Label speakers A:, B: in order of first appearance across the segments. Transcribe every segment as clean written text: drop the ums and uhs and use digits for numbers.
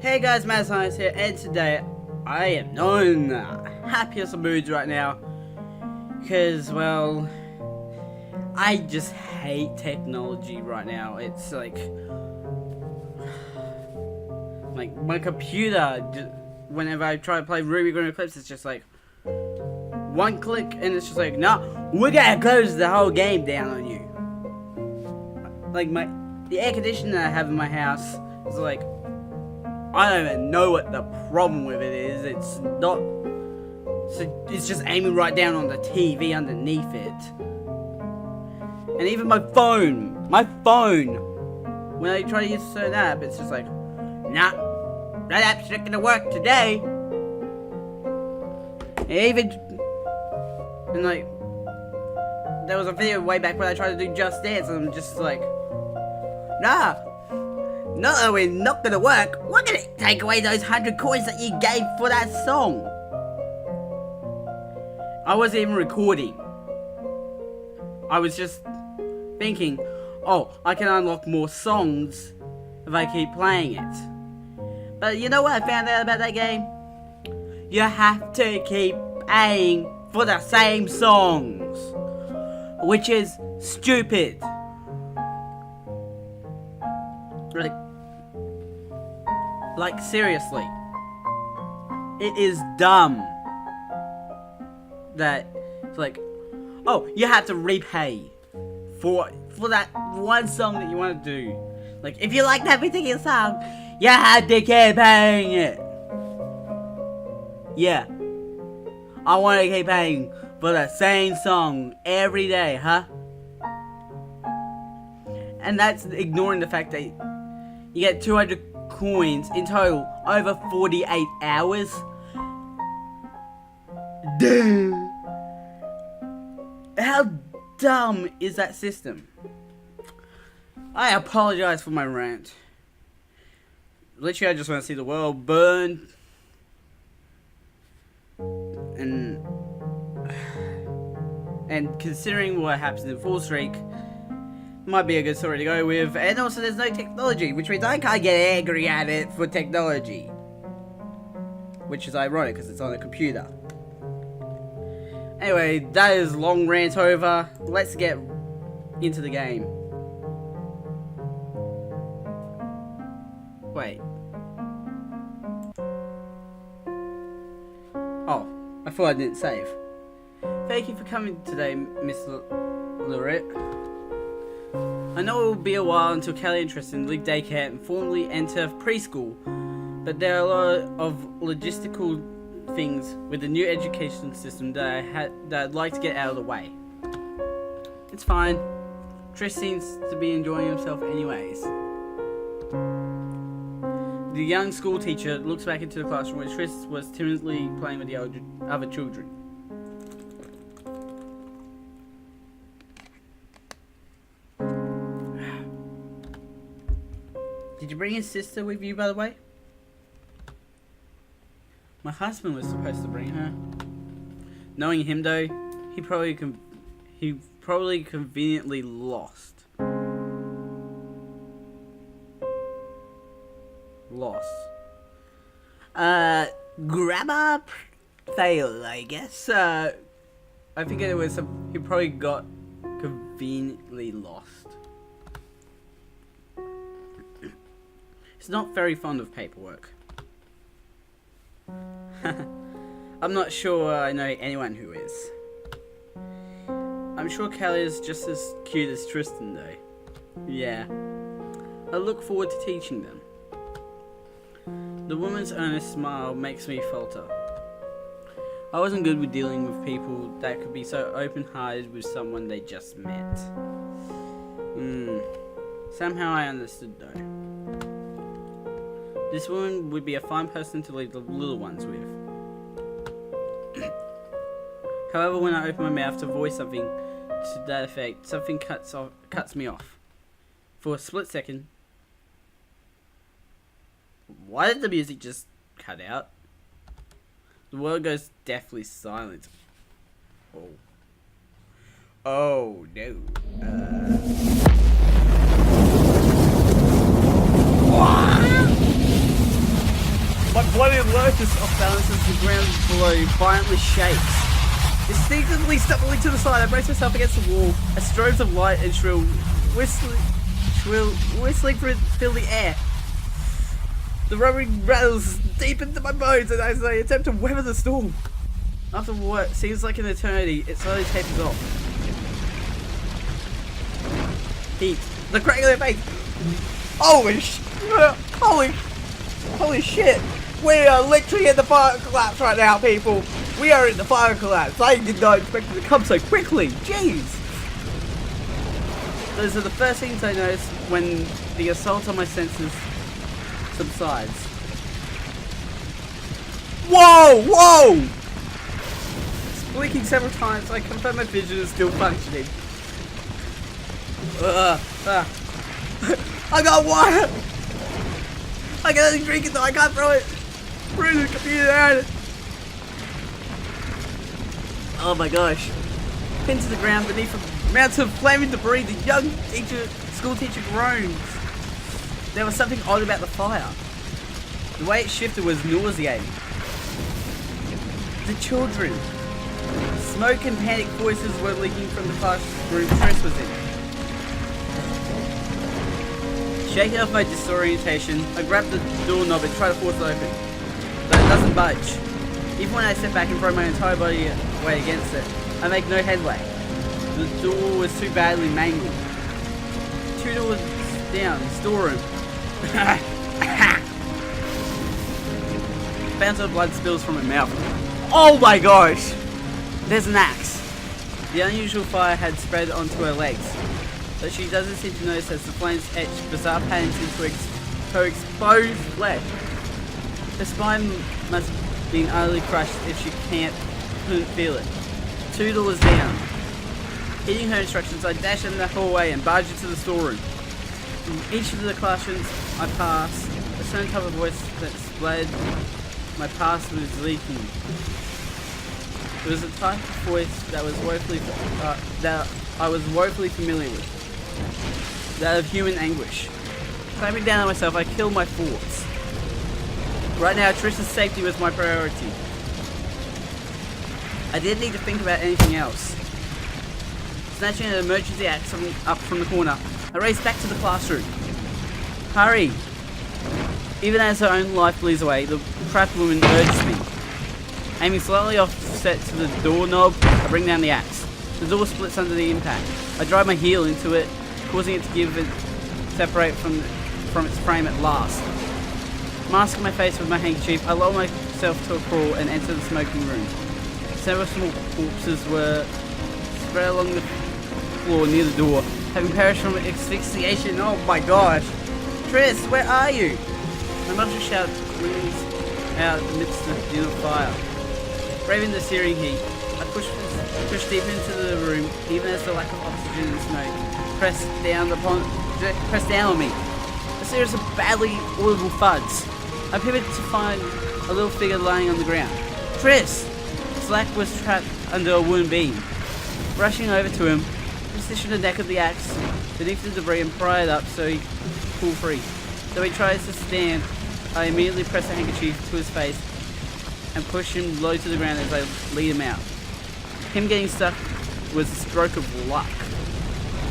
A: Hey guys, Mad Science here, and today I am not in the happiest of moods right now. Because, well, I just hate technology right now. It's like my computer, whenever I try to play Ruby Green Eclipse, it's just like one click and it's just like, no, we're gonna close the whole game down on you. Like the air conditioner I have in my house is like, I don't even know what the problem with it is. It's not, so it's just aiming right down on the TV underneath it. And even my phone, when I try to use a certain app, it's just like, nah, that app's not gonna work today. And like, there was a video way back when I tried to do Just Dance, and I'm just like, nah, not only not gonna work, we're gonna take away those 100 coins that you gave for that song. I wasn't even recording. I was just thinking, oh, I can unlock more songs if I keep playing it. But you know what I found out about that game? You have to keep paying for the same songs, which is stupid. Like seriously, it is dumb that it's like, oh, you have to repay for that one song that you want to do. Like, if you like that particular song, you have to keep paying it. Yeah, I want to keep paying for the same song every day, huh? And that's ignoring the fact that you get 200 coins in total over 48 hours. Damn. How dumb is that system? I apologize for my rant. Literally, I just want to see the world burn. And considering what happens in Fallstreak, might be a good story to go with. And also, there's no technology, which means I can't get angry at it for technology, which is ironic because it's on a computer. Anyway, that is long rant over. Let's get into the game. Wait. Oh, I thought I didn't save. Thank you for coming today, Miss Lorette. I know it will be a while until Kelly and Tristan leave daycare and formally enter preschool, but there are a lot of logistical things with the new education system that I'd like to get out of the way. It's fine. Trish seems to be enjoying himself anyways. The young school teacher looks back into the classroom where Trish was timidly playing with the other children. Did you bring his sister with you, by the way? My husband was supposed to bring her. Knowing him though, he probably conveniently lost. Grammar fail, I guess. I think it was he probably got conveniently lost. He's not very fond of paperwork. I'm not sure I know anyone who is. I'm sure Kelly is just as cute as Tristan though. Yeah. I look forward to teaching them. The woman's earnest smile makes me falter. I wasn't good with dealing with people that could be so open-hearted with someone they just met. Somehow I understood though. This woman would be a fine person to leave the little ones with. However, when I open my mouth to voice something to that effect, something cuts me off. For a split second. Why did the music just cut out? The world goes deathly silent. Oh no. body lurches off balance as the ground below violently shakes. Instinctively stumbling to the side, I brace myself against the wall as strobes of light and shrill whistling fill the air. The rubbing rattles deep into my bones as I attempt to weather the storm. After what seems like an eternity, it slowly tapers off. Heat. The crack of their face. Holy shit! We are literally in the fire collapse right now, people. We are in the fire collapse. I did not expect it to come so quickly. Jeez. Those are the first things I notice when the assault on my senses subsides. Whoa! Blinking several times, I confirm my vision is still functioning. I got water! I got nothing drinking though, I can't throw it through the computer. Oh my gosh. Pinned to the ground beneath a mountain of flaming debris, the young school teacher groans. There was something odd about the fire. The way it shifted was nauseating. The children. Smoke and panic voices were leaking from the classroom Chris was in. Shaking off my disorientation, I grab the doorknob and try to force it open, but it doesn't budge. Even when I step back and throw my entire body weight against it, I make no headway. The door was too badly mangled. 2 doors down, storeroom. Fountain of blood spills from my mouth. Oh my gosh! There's an axe. The unusual fire had spread onto her legs, but she doesn't seem to notice as the flames etch bizarre patterns into her exposed flesh. Her spine must have been utterly crushed if she couldn't feel it. 2 doors down. Heeding her instructions, I dash in the hallway and barge into the storeroom. In each of the classrooms I pass, a certain type of voice that splattered my past was leaking. It was a type of voice that I was woefully familiar with. That of human anguish. Clamping down on myself, I killed my thoughts. Right now, Trish's safety was my priority. I didn't need to think about anything else. Snatching an emergency axe up from the corner, I raced back to the classroom. Hurry! Even as her own life bleeds away, the trapped woman urges me. Aiming slightly offset to the doorknob, I bring down the axe. The door splits under the impact. I drive my heel into it, causing it to separate from its frame at last. Masking my face with my handkerchief, I lower myself to a crawl and enter the smoking room. Several small corpses were spread along the floor near the door, having perished from asphyxiation. Oh my gosh! Tris, where are you? My muffled shout rings out amidst the din of fire. Braving the searing heat, I push deep into the room, even as the lack of oxygen and smoke pressed down on me. A series of badly audible thuds. I pivot to find a little figure lying on the ground. Tris! Slack was trapped under a wooden beam. Rushing over to him, position the neck of the axe beneath the debris and pry it up so he can pull free. Though he tries to stand, I immediately press a handkerchief to his face and push him low to the ground as I lead him out. Him getting stuck was a stroke of luck.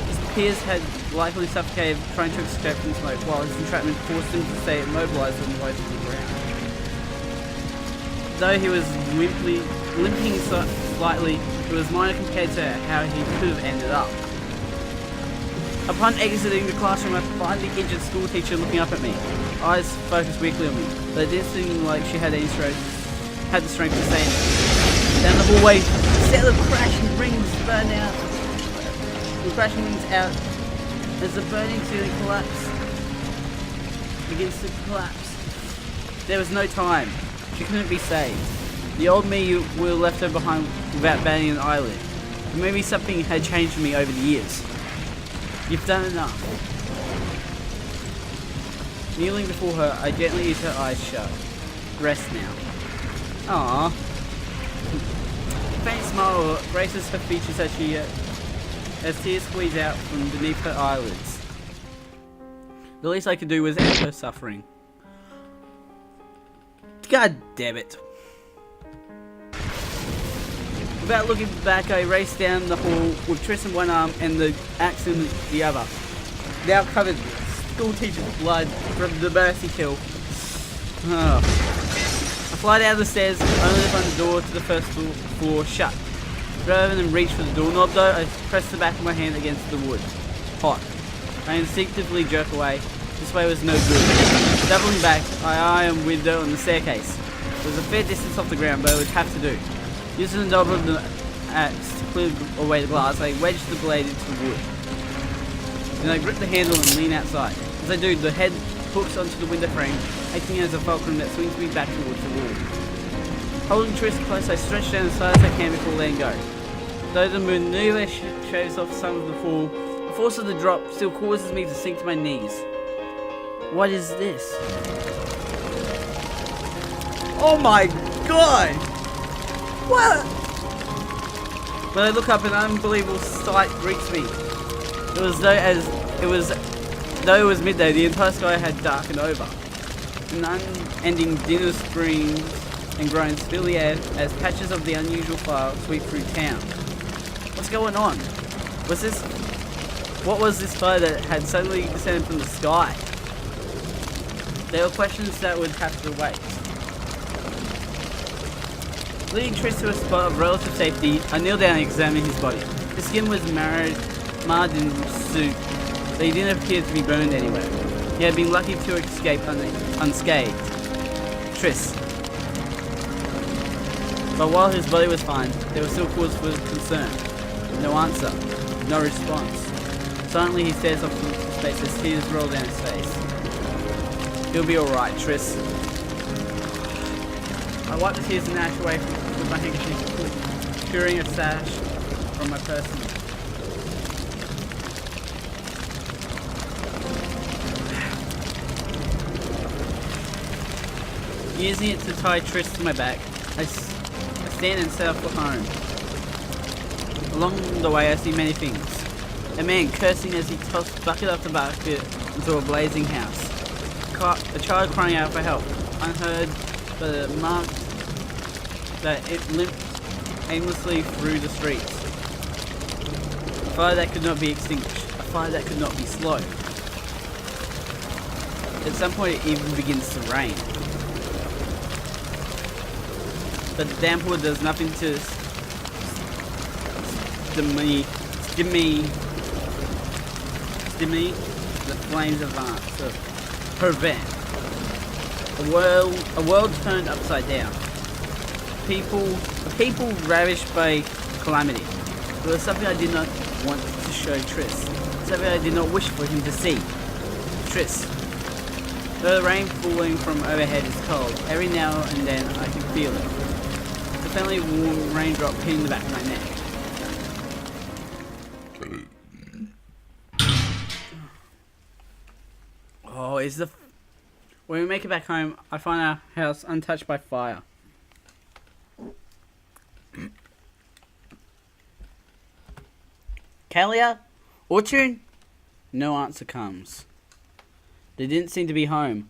A: His peers had likely suffocated trying to escape from smoke, while his entrapment forced him to stay immobilized on the way to the ground. Though he was limping slightly, it was minor compared to how he could have ended up. Upon exiting the classroom, I find the injured school teacher looking up at me, eyes focused weakly on me, but it didn't seem like she had the strength to say anything. Down the hallway, a set of crashing rings burn out. The crashing rings out as the burning ceiling begins to collapse. There was no time. She couldn't be saved. The old me would have left her behind without batting an eyelid. But maybe something had changed me over the years. You've done enough. Kneeling before her, I gently ease her eyes shut. Rest now. Aww. A faint smile graces her features as tears squeeze out from beneath her eyelids. The least I could do was end her suffering. God damn it. Without looking back, I raced down the hall with Triss in one arm and the axe in the other. Now covered school teacher's blood from the mercy kill. Oh. I fly down the stairs, only to find the door to the first floor shut. Rather than reach for the doorknob though, I press the back of my hand against the wood. Hot. I instinctively jerk away. This way was no good. Doubling back, I eye a window on the staircase. It was a fair distance off the ground, but it would have to do. Using the knob of the axe to clear away the glass, I wedge the blade into the wood. Then I grip the handle and lean outside. As I do, the head hooks onto the window frame, acting as a fulcrum that swings me back towards the wall. Holding Triss close, I stretch down as far as I can before letting go. Though the maneuver shaves off some of the fall, the force of the drop still causes me to sink to my knees. What is this? Oh my god! What? When I look up, an unbelievable sight greets me. It was though it was midday, the entire sky had darkened over. An unending din of screams and groans fill the air as patches of the unusual fire sweep through town. What's going on? What was this fire that had suddenly descended from the sky? There were questions that would have to wait. Leading Triss to a spot of relative safety, I kneel down and examine his body. His skin was marred in soot, but he didn't appear to be burned anywhere. He had been lucky to escape unscathed. Triss. But while his body was fine, there was still cause for concern. No answer. No response. Silently he stares off into space as tears roll down his face. He'll be alright, Triss. I wipe the tears and ash away with my handkerchief, curing a sash from my person. Using it to tie Triss to my back, I stand and set off for home. Along the way I see many things. A man cursing as he tossed bucket after bucket into a blazing house. A child crying out for help, unheard, but it marked that it limped aimlessly through the streets. A fire that could not be extinguished. A fire that could not be slowed. At some point it even begins to rain. But the downpour does nothing to stimulate the flames advance. So prevent. A world turned upside down. A people ravished by calamity. It was something I did not want to show Triss. Something I did not wish for him to see. Triss. Though the rain falling from overhead is cold, every now and then I can feel it. The faintly warm raindrop hitting the back of my neck. Oh, when we make it back home, I find our house untouched by fire. Kalia? Orchard? No answer comes. They didn't seem to be home.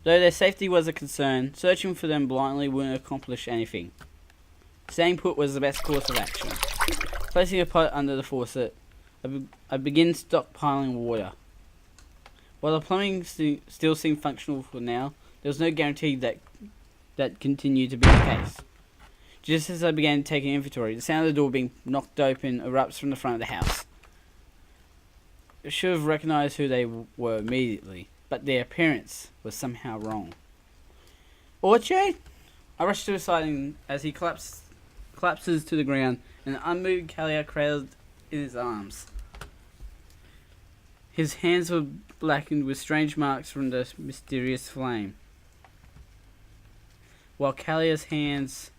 A: Though their safety was a concern, searching for them blindly wouldn't accomplish anything. Staying put was the best course of action. Placing a pot under the faucet, I begin stockpiling water. While the plumbing still seemed functional for now, there was no guarantee that continued to be the case. Just as I began taking inventory, the sound of the door being knocked open erupts from the front of the house. I should have recognized who they were immediately, but their appearance was somehow wrong. Orchard? I rush to his side as he collapses to the ground, and an unmoved Kalia cradled in his arms. His hands were blackened with strange marks from the mysterious flame. While Kalia's hands,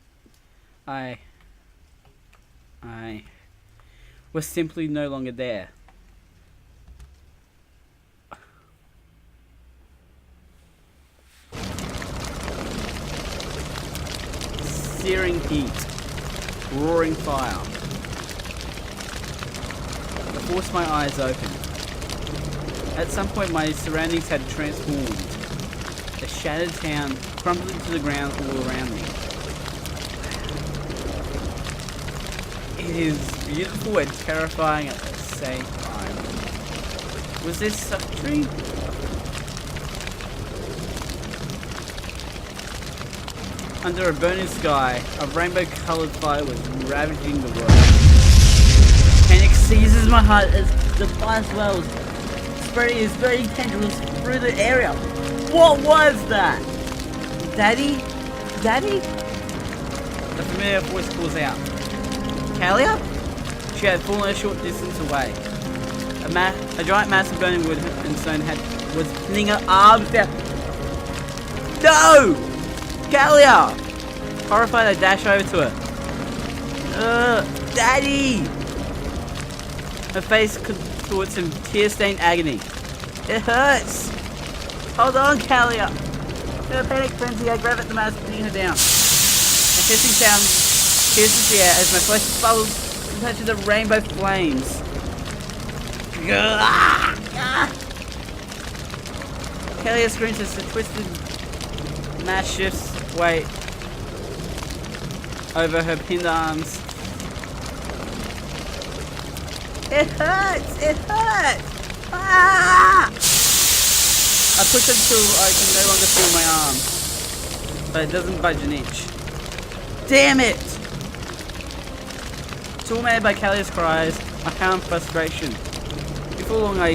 A: I was simply no longer there. Searing heat, roaring fire. I forced my eyes open. At some point, my surroundings had transformed. A shattered town crumbling to the ground all around me. It is beautiful and terrifying at the same time. Was this such a dream? Under a burning sky, a rainbow-colored fire was ravaging the world. Panic seizes my heart as the fire swells, spreading its burning tendrils through the area. What was that? Daddy? Daddy? A familiar voice calls out. Kalia? She had fallen a short distance away. A giant mass of burning wood and stone was pinning her arms down. No! Kalia! Horrified, I dash over to her. Daddy! Her face contorts in tear-stained agony. It hurts! Hold on, Kalia! In a panic frenzy, I grab at the mass, pinning her down. A hissing sound pierces the air as my flesh bubbles and touches the rainbow flames. Kalia screams as the twisted mass shifts weight over her pinned arms. It hurts! It hurts! Ah! I push until I can no longer feel my arm, but it doesn't budge an inch. Damn it! Tormented by Kalia's cries, I calm frustration. Before long, my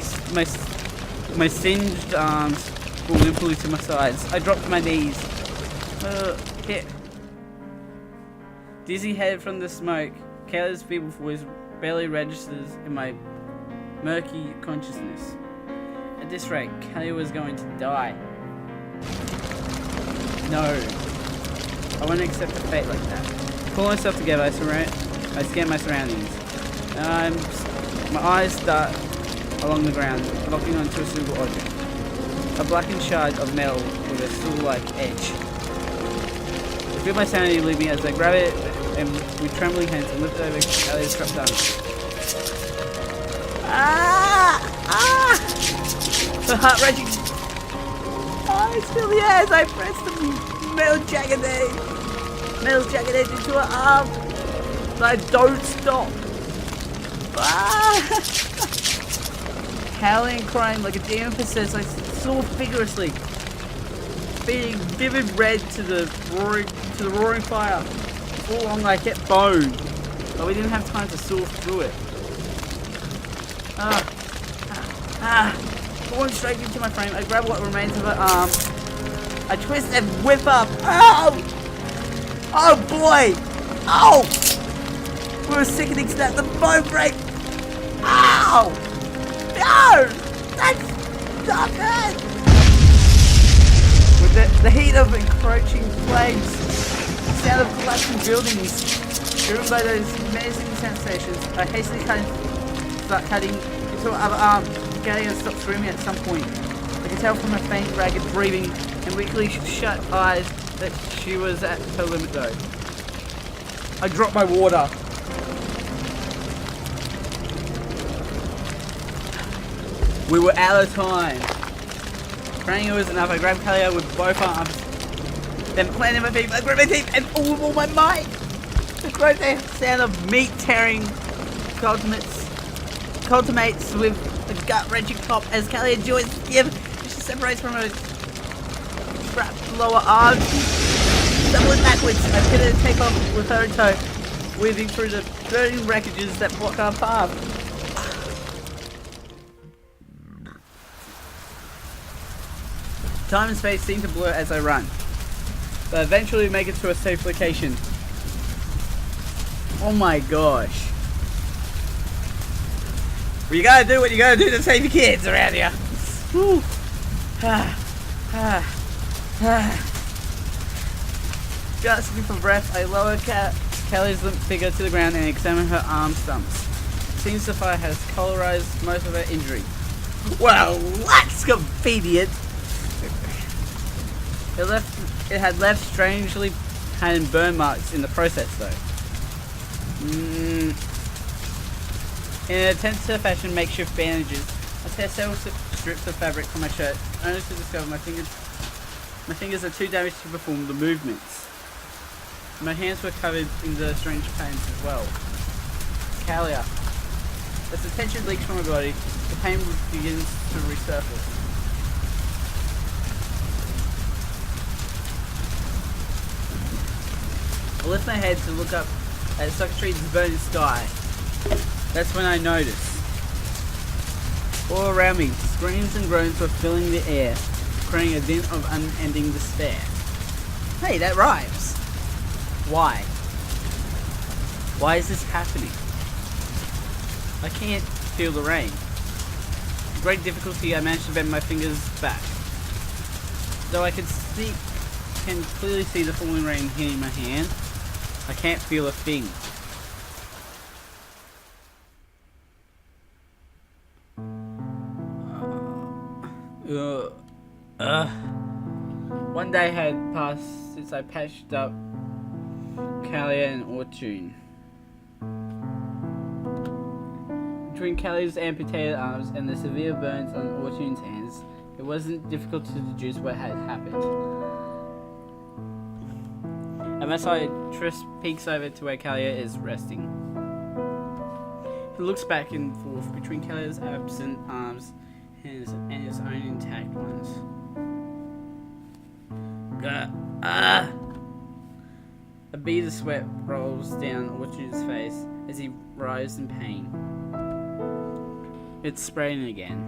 A: singed arms fall limply to my sides. I drop to my knees. Hit. Dizzy head from the smoke, Kalia's feeble voice barely registers in my murky consciousness. At this rate, Kalia was going to die. No. I won't accept a fate like that. Pull myself together, I scan my surroundings. My eyes dart along the ground, locking onto a single object. A blackened shard of metal with a stool-like edge. I feel my sanity leave me as I grab it and with trembling hands and lift it over Kalia's trapped arms. The heart raging. I feel the air as I press the metal jagged edge into her arm. But I don't stop. Howling and crying like a demon possessed, I saw vigorously, feeding vivid red to the roaring fire. Before long, I kept bone, but we didn't have time to saw through it. Falling straight into my frame, I grab what remains of her arm. I twist and whip up. Oh! Oh boy! Oh! With a sickening snap, the bone break. Ow! No! That's not good! With the heat of encroaching flames, the sound of collapsing buildings, driven by those menacing sensations, I hastily start cutting into her other arm. Kalia stopped screaming at some point. I could tell from her faint, ragged breathing and weakly shut eyes that she was at her limit though. I dropped my water. We were out of time. Praying it was enough, I grabbed Kalia with both arms. Then planting my feet, I grabbed my teeth and with all my might. The grotesque sound of meat tearing culminates with a gut-wrenching pop as Kalia joins the give. She separates from her trapped lower arm. Stumbling backwards, I pin her to take off with her in tow, weaving through the burning wreckages that block our path. Time and space seem to blur as I run, but eventually make it to a safe location. Oh my gosh. Well, you gotta do what you gotta do to save your kids around here. Whew. Gasping for breath, I lower Kalia's limp figure to the ground and examine her arm stumps. It seems the fire has colorized most of her injury. Well, that's convenient. It had left strangely painted burn marks in the process though. In an attempt to fashion makeshift bandages, I tear several strips of fabric from my shirt, only to discover my fingers are too damaged to perform the movements. My hands were covered in the strange pains as well. Kalia. As the tension leaks from my body, the pain begins to resurface. I lift my head to look up at Socrates' burning sky. That's when I notice. All around me, screams and groans were filling the air, creating a din of unending despair. Hey, that rhymes. Why? Why is this happening? I can't feel the rain. With great difficulty, I managed to bend my fingers back. Though I can clearly see the falling rain hitting my hand, I can't feel a thing. One day had passed since I patched up Kalia and Ortune. Between Kalia's amputated arms and the severe burns on Ortune's hands, it wasn't difficult to deduce what had happened. At my side, Triss peeks over to where Kalia is resting. He looks back and forth between Kalia's absent arms and his own intact ones. A bead of sweat rolls down Ortune's face as he writhes in pain. It's spraying again.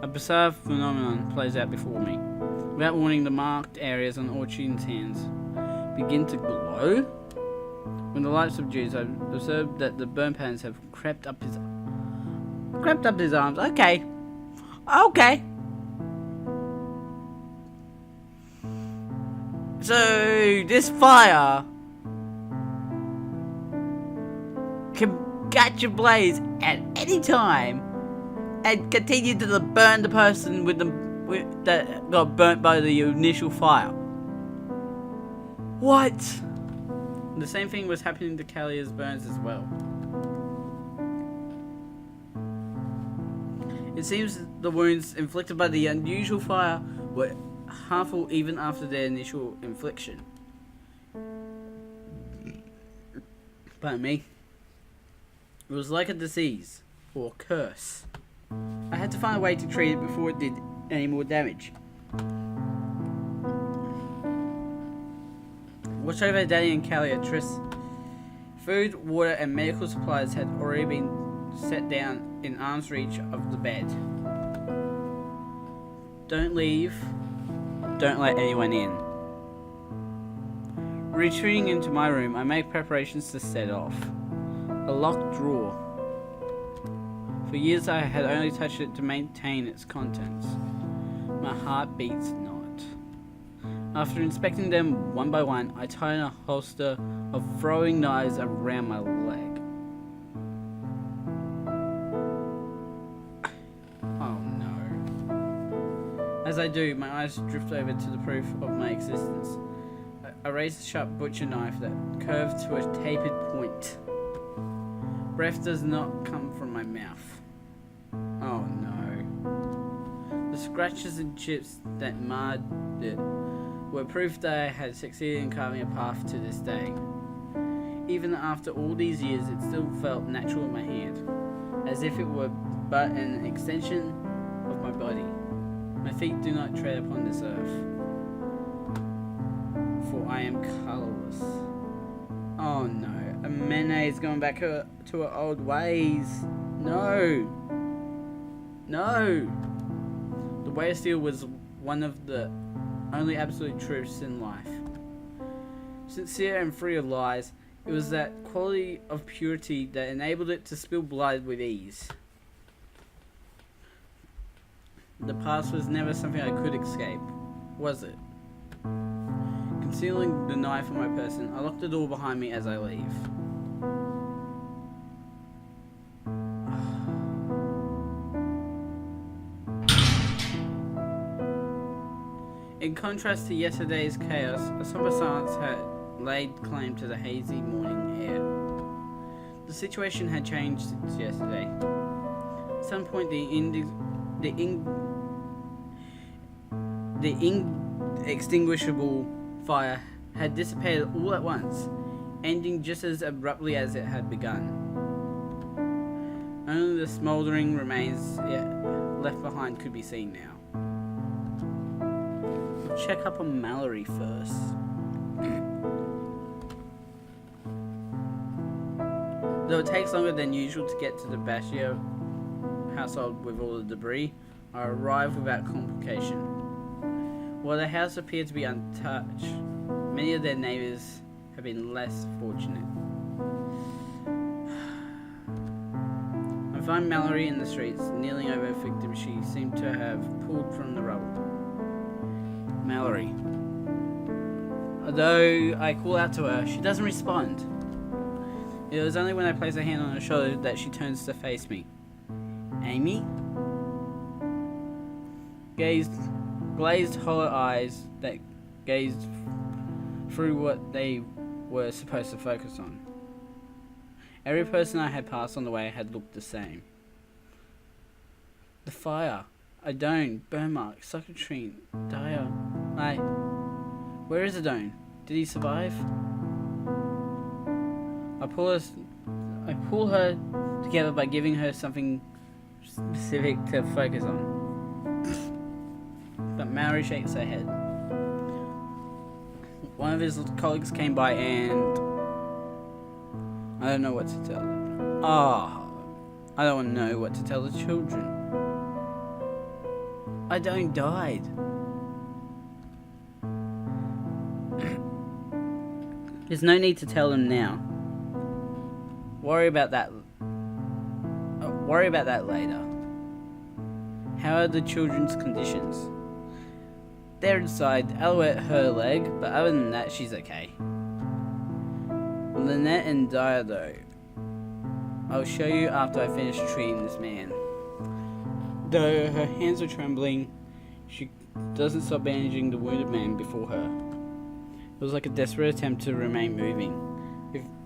A: A bizarre phenomenon plays out before me. Without warning, the marked areas on Ortune's hands begin to glow. When the light subdues, I observe that the burn patterns have crept up his arms. Okay. So this fire can catch a blaze at any time and continue to burn the person that got burnt by the initial fire. What? The same thing was happening to Kalia's burns as well. It seems the wounds inflicted by the unusual fire were harmful even after their initial infliction. Pardon me. It was like a disease, or curse. I had to find a way to treat it before it did any more damage. Watch over Danny and Kalia, Triss. Food, water, and medical supplies had already been set down in arm's reach of the bed. Don't leave. Don't let anyone in. Retreating into my room, I make preparations to set off. A locked drawer. For years I had only touched it to maintain its contents. My heart beats not. After inspecting them one by one, I tie in a holster of throwing knives around my leg. Oh no. As I do, my eyes drift over to the proof of my existence. I raise the sharp butcher knife that curved to a tapered point. Breath does not come from my mouth. Oh no. The scratches and chips that marred it were proof that I had succeeded in carving a path to this day. Even after all these years, it still felt natural in my hand, as if it were but an extension of my body. My feet do not tread upon this earth, for I am colourless. Oh no, Amenae is going back to her old ways. No! No! The way of steel was one of the only absolute truths in life. Sincere and free of lies, it was that quality of purity that enabled it to spill blood with ease. The past was never something I could escape, was it? Concealing the knife on my person, I lock the door behind me as I leave. In contrast to yesterday's chaos, a somber silence had laid claim to the hazy morning air. The situation had changed since yesterday. At some point, the inextinguishable fire had dissipated all at once, ending just as abruptly as it had begun. Only the smouldering remains left behind could be seen now. We'll check up on Mallory first. Though it takes longer than usual to get to the Bashir household with all the debris, I arrived without complication. While the house appeared to be untouched, many of their neighbours have been less fortunate. I find Mallory in the streets, kneeling over a victim she seemed to have pulled from the rubble. Mallory. Although I call out to her, she doesn't respond. It was only when I place a hand on her shoulder that she turns to face me. Amy? Glazed hollow eyes that gazed through what they were supposed to focus on. Every person I had passed on the way had looked the same. The fire, Adone, burn mark, Succotrine, Dyer. Where is Adone? Did he survive? I pull her together by giving her something specific to focus on. But Mallory shakes her head. One of his colleagues came by and I don't know what to tell them. I don't know what to tell the children. Adone died. There's no need to tell them now. Worry about that later. How are the children's conditions? They're inside. Alouette hurt her leg, but other than that, she's okay. Lynette and Dyer, though. I'll show you after I finish treating this man. Though her hands are trembling, she doesn't stop bandaging the wounded man before her. It was like a desperate attempt to remain moving,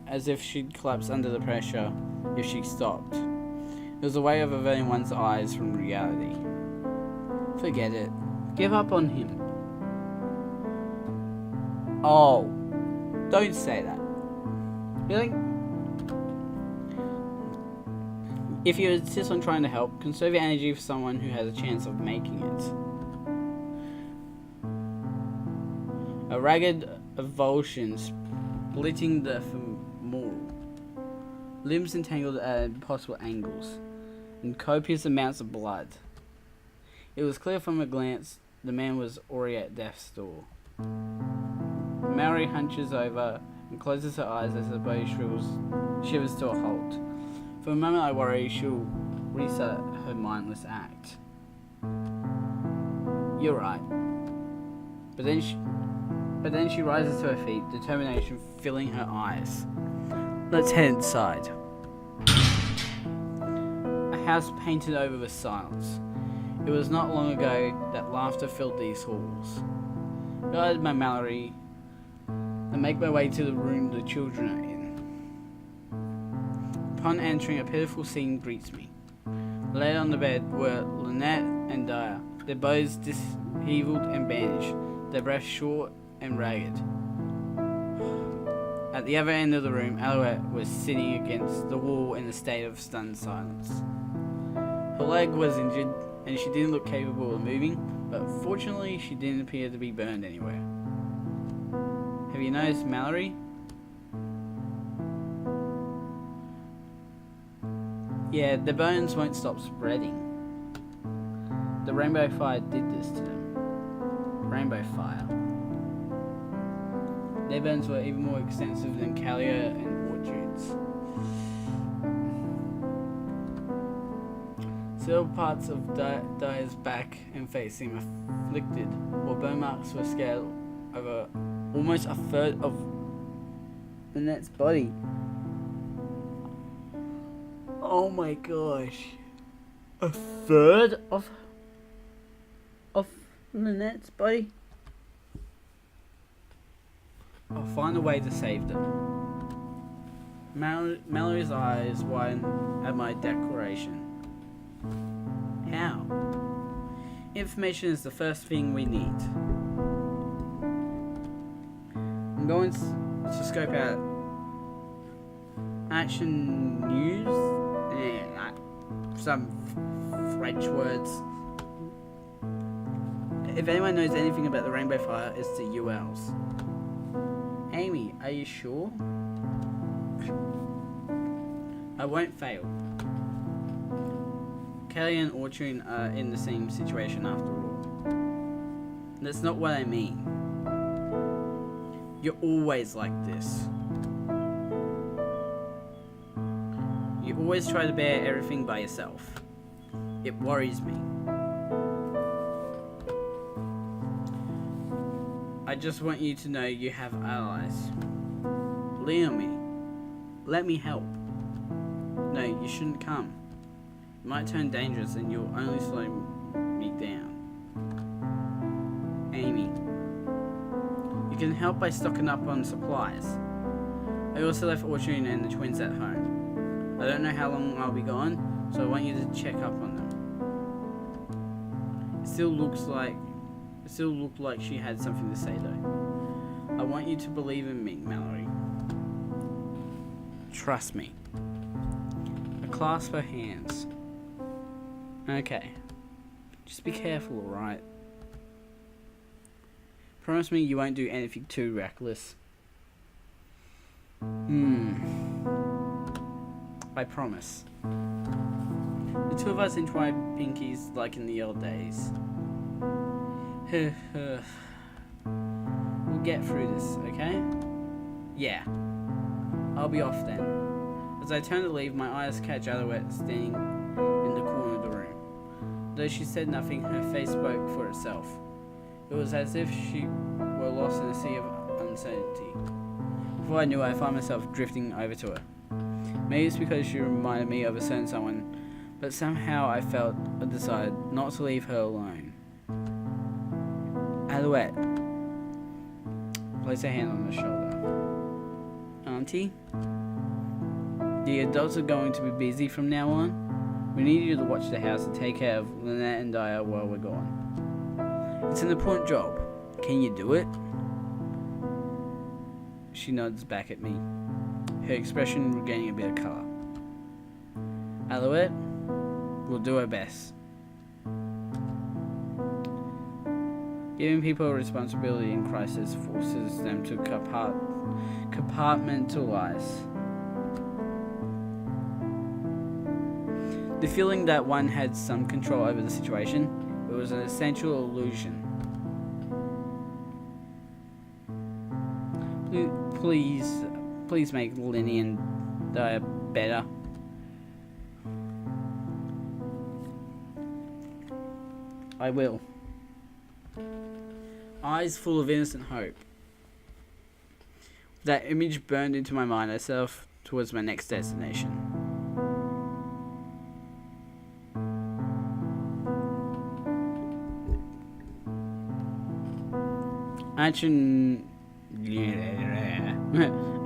A: as if she'd collapse under the pressure if she stopped. It was a way of averting one's eyes from reality. Forget it. Give up on him. Oh, don't say that. Really? If you insist on trying to help, conserve your energy for someone who has a chance of making it. A ragged avulsion splitting the femoral, limbs entangled at impossible angles, and copious amounts of blood. It was clear from a glance the man was already at death's door. Mallory hunches over and closes her eyes as her body shivers to a halt. For a moment I worry she'll restart her mindless act. You're right. But then she rises to her feet, determination filling her eyes. Let's head inside. A house painted over with silence. It was not long ago that laughter filled these halls. Guided by Mallory, I make my way to the room the children are in. Upon entering, a pitiful scene greets me. Laid on the bed were Lynette and Dyer, their bodies disheveled and bandaged, their breath short and ragged. At the other end of the room, Alouette was sitting against the wall in a state of stunned silence. Her leg was injured, and she didn't look capable of moving, but fortunately she didn't appear to be burned anywhere. Have you noticed Mallory? Yeah, the burns won't stop spreading. The rainbow fire did this to them. Rainbow fire. Their burns were even more extensive than Callier and Orchard's. Several parts of Dyer's back and face seemed afflicted, while burn marks were scattered over almost a third of Lynette's body. Oh my gosh. A third of Lynette's body? I'll find a way to save them. Mallory's eyes widen at my declaration. Information is the first thing we need. I'm going to scope out action news. Yeah, some French words. If anyone knows anything about the Rainbow Fire, it's the ULs. Amy, are you sure? I won't fail. Kelly and Orchard are in the same situation after all. That's not what I mean. You're always like this. You always try to bear everything by yourself. It worries me. I just want you to know you have allies. Lean on me. Let me help. No, you shouldn't come. It might turn dangerous and you'll only slow me down. Amy. You can help by stocking up on supplies. I also left Orchard and the twins at home. I don't know how long I'll be gone, so I want you to check up on them. It still looked like she had something to say though. I want you to believe in me, Mallory. Trust me. I clasp her hands. Okay. Just be careful, alright? Promise me you won't do anything too reckless. I promise. The two of us entwine pinkies like in the old days. We'll get through this, okay? Yeah. I'll be off then. As I turn to leave, my eyes catch Alouette standing in the corner of the room. Though she said nothing, her face spoke for itself. It was as if she were lost in a sea of uncertainty. Before I knew it, I found myself drifting over to her. Maybe it's because she reminded me of a certain someone, but somehow I felt a desire not to leave her alone. Alouette. Place her hand on her shoulder. Auntie? The adults are going to be busy from now on. We need you to watch the house and take care of Lynette and Dia while we're gone. It's an important job. Can you do it? She nods back at me, her expression regaining a bit of colour. Alouette, we'll do our best. Giving people a responsibility in crisis forces them to compartmentalize. The feeling that one had some control over the situation, it was an essential illusion. Please make Linny and Dia better. I will. Eyes full of innocent hope. That image burned into my mind. I set off towards my next destination. Action.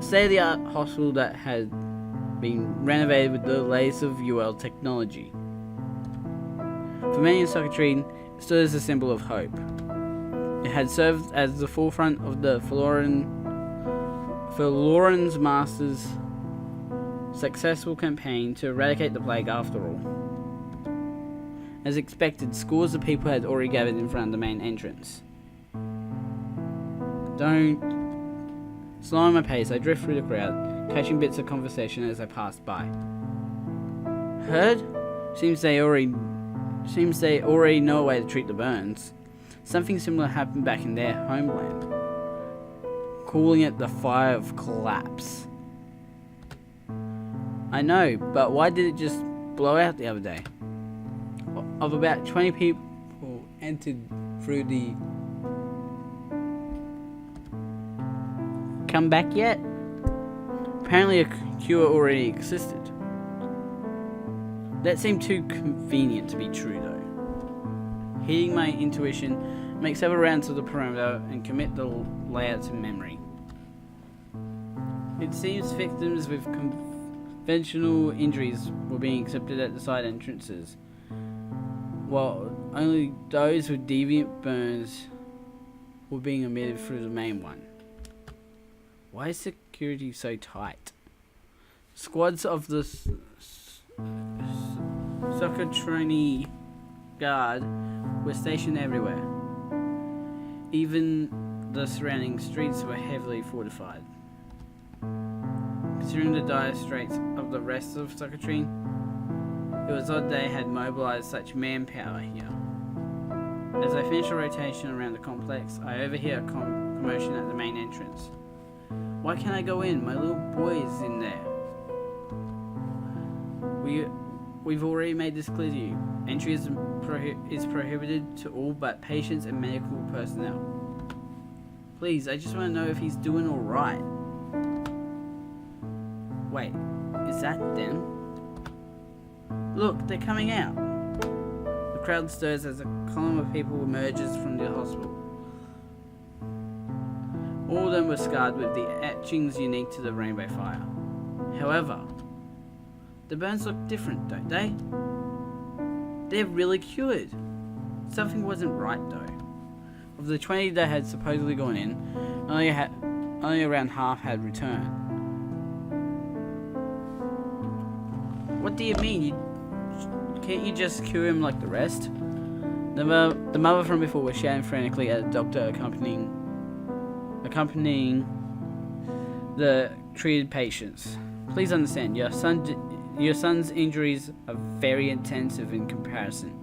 A: State-of-the-art hospital that had been renovated with the latest of UL technology. For many in Socratrine, it stood as a symbol of hope. It had served as the forefront of the Lauren's Masters' successful campaign to eradicate the plague after all. As expected, scores of people had already gathered in front of the main entrance. Slowing my pace, I drift through the crowd, catching bits of conversation as I passed by. Heard? Seems they already know a way to treat the burns. Something similar happened back in their homeland, calling it the Fire of Collapse. I know, but why did it just blow out the other day? Of about 20 people entered through the... Come back yet? Apparently a cure already existed. That seemed too convenient to be true though. Heeding my intuition, make several rounds of the perimeter and commit the layout to memory. It seems victims with conventional injuries were being accepted at the side entrances, while only those with deviant burns were being admitted through the main one. Why is security so tight? Squads of the Socotroni Guard were stationed everywhere. Even the surrounding streets were heavily fortified. Considering the dire straits of the rest of Socotrine, it was odd they had mobilized such manpower here. As I finish a rotation around the complex, I overhear a commotion at the main entrance. Why can't I go in? My little boy is in there. We've already made this clear to you. Entry is prohibited to all but patients and medical personnel. Please, I just want to know if he's doing alright. Wait, is that them? Look, they're coming out. The crowd stirs as a column of people emerges from the hospital. All of them were scarred with the etchings unique to the rainbow fire. However, the burns look different, don't they? They're really cured. Something wasn't right though. Of the 20 that had supposedly gone in, only around half had returned. What do you mean? Can't you just cure him like the rest? The mother from before was shouting frantically at a doctor accompanying the treated patients. Please understand, your son's injuries are very intensive in comparison.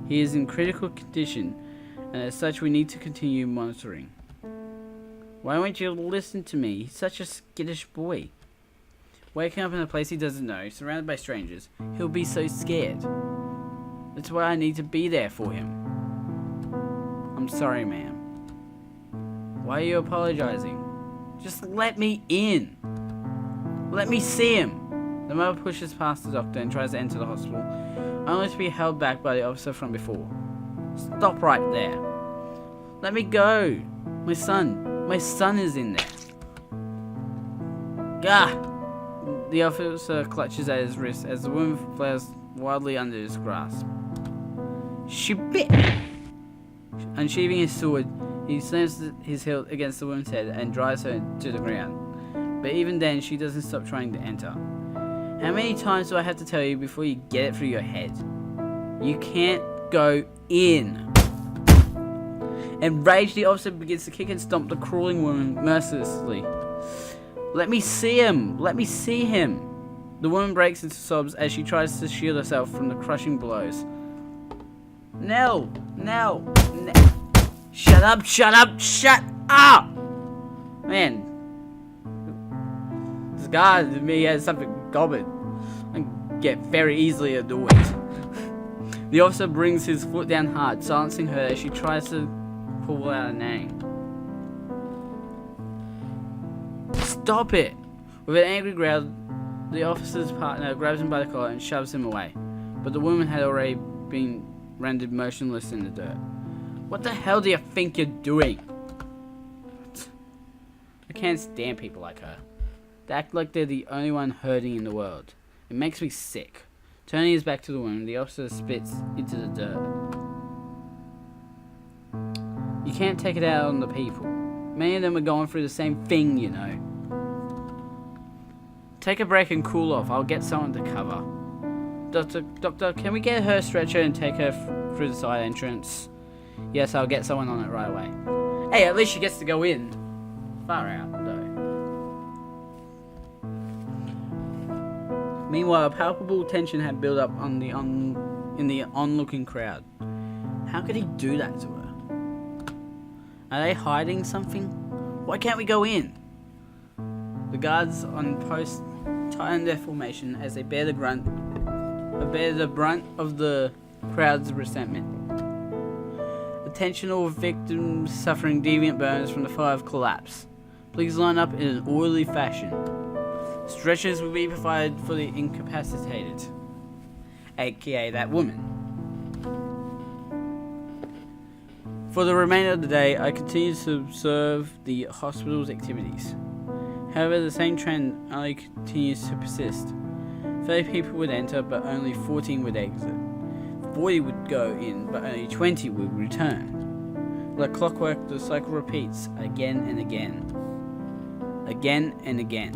A: He is in critical condition, and as such we need to continue monitoring. Why won't you listen to me? He's such a skittish boy. Waking up in a place he doesn't know, surrounded by strangers, he'll be so scared. That's why I need to be there for him. I'm sorry, ma'am. Why are you apologizing? Just let me in. Let me see him. The mother pushes past the doctor and tries to enter the hospital, only to be held back by the officer from before. Stop right there. Let me go. My son is in there. Gah! The officer clutches at his wrist as the woman flails wildly under his grasp. She bit me! Unsheathing his sword, he slams his hilt against the woman's head and drives her to the ground. But even then, she doesn't stop trying to enter. How many times do I have to tell you before you get it through your head? You can't go in. Enraged, the officer begins to kick and stomp the crawling woman mercilessly. Let me see him! Let me see him! The woman breaks into sobs as she tries to shield herself from the crushing blows. No! Shut up! Shut up! Man. This guy to me has something common. I get very easily annoyed. The officer brings his foot down hard, silencing her as she tries to pull out a name. Stop it! With an angry growl, the officer's partner grabs him by the collar and shoves him away. But the woman had already been rendered motionless in the dirt. What the hell do you think you're doing? I can't stand people like her. They act like they're the only one hurting in the world. It makes me sick. Turning his back to the woman, the officer spits into the dirt. You can't take it out on the people. Many of them are going through the same thing, you know. Take a break and cool off. I'll get someone to cover. Doctor, can we get her stretcher and take her through the side entrance? Yes, I'll get someone on it right away. Hey, at least she gets to go in. Far out, though. Meanwhile, palpable tension had built up in the onlooking crowd. How could he do that to her? Are they hiding something? Why can't we go in? The guards on post tighten their formation as they bear the brunt of the crowd's resentment. Attention all victims suffering deviant burns from the fire of collapse. Please line up in an orderly fashion. Stretchers will be provided for the incapacitated, aka that woman. For the remainder of the day, I continue to observe the hospital's activities. However, the same trend only continues to persist. 30 people would enter, but only 14 would exit. 40 would go in, but only 20 would return. Like clockwork, the cycle repeats again and again. Again and again.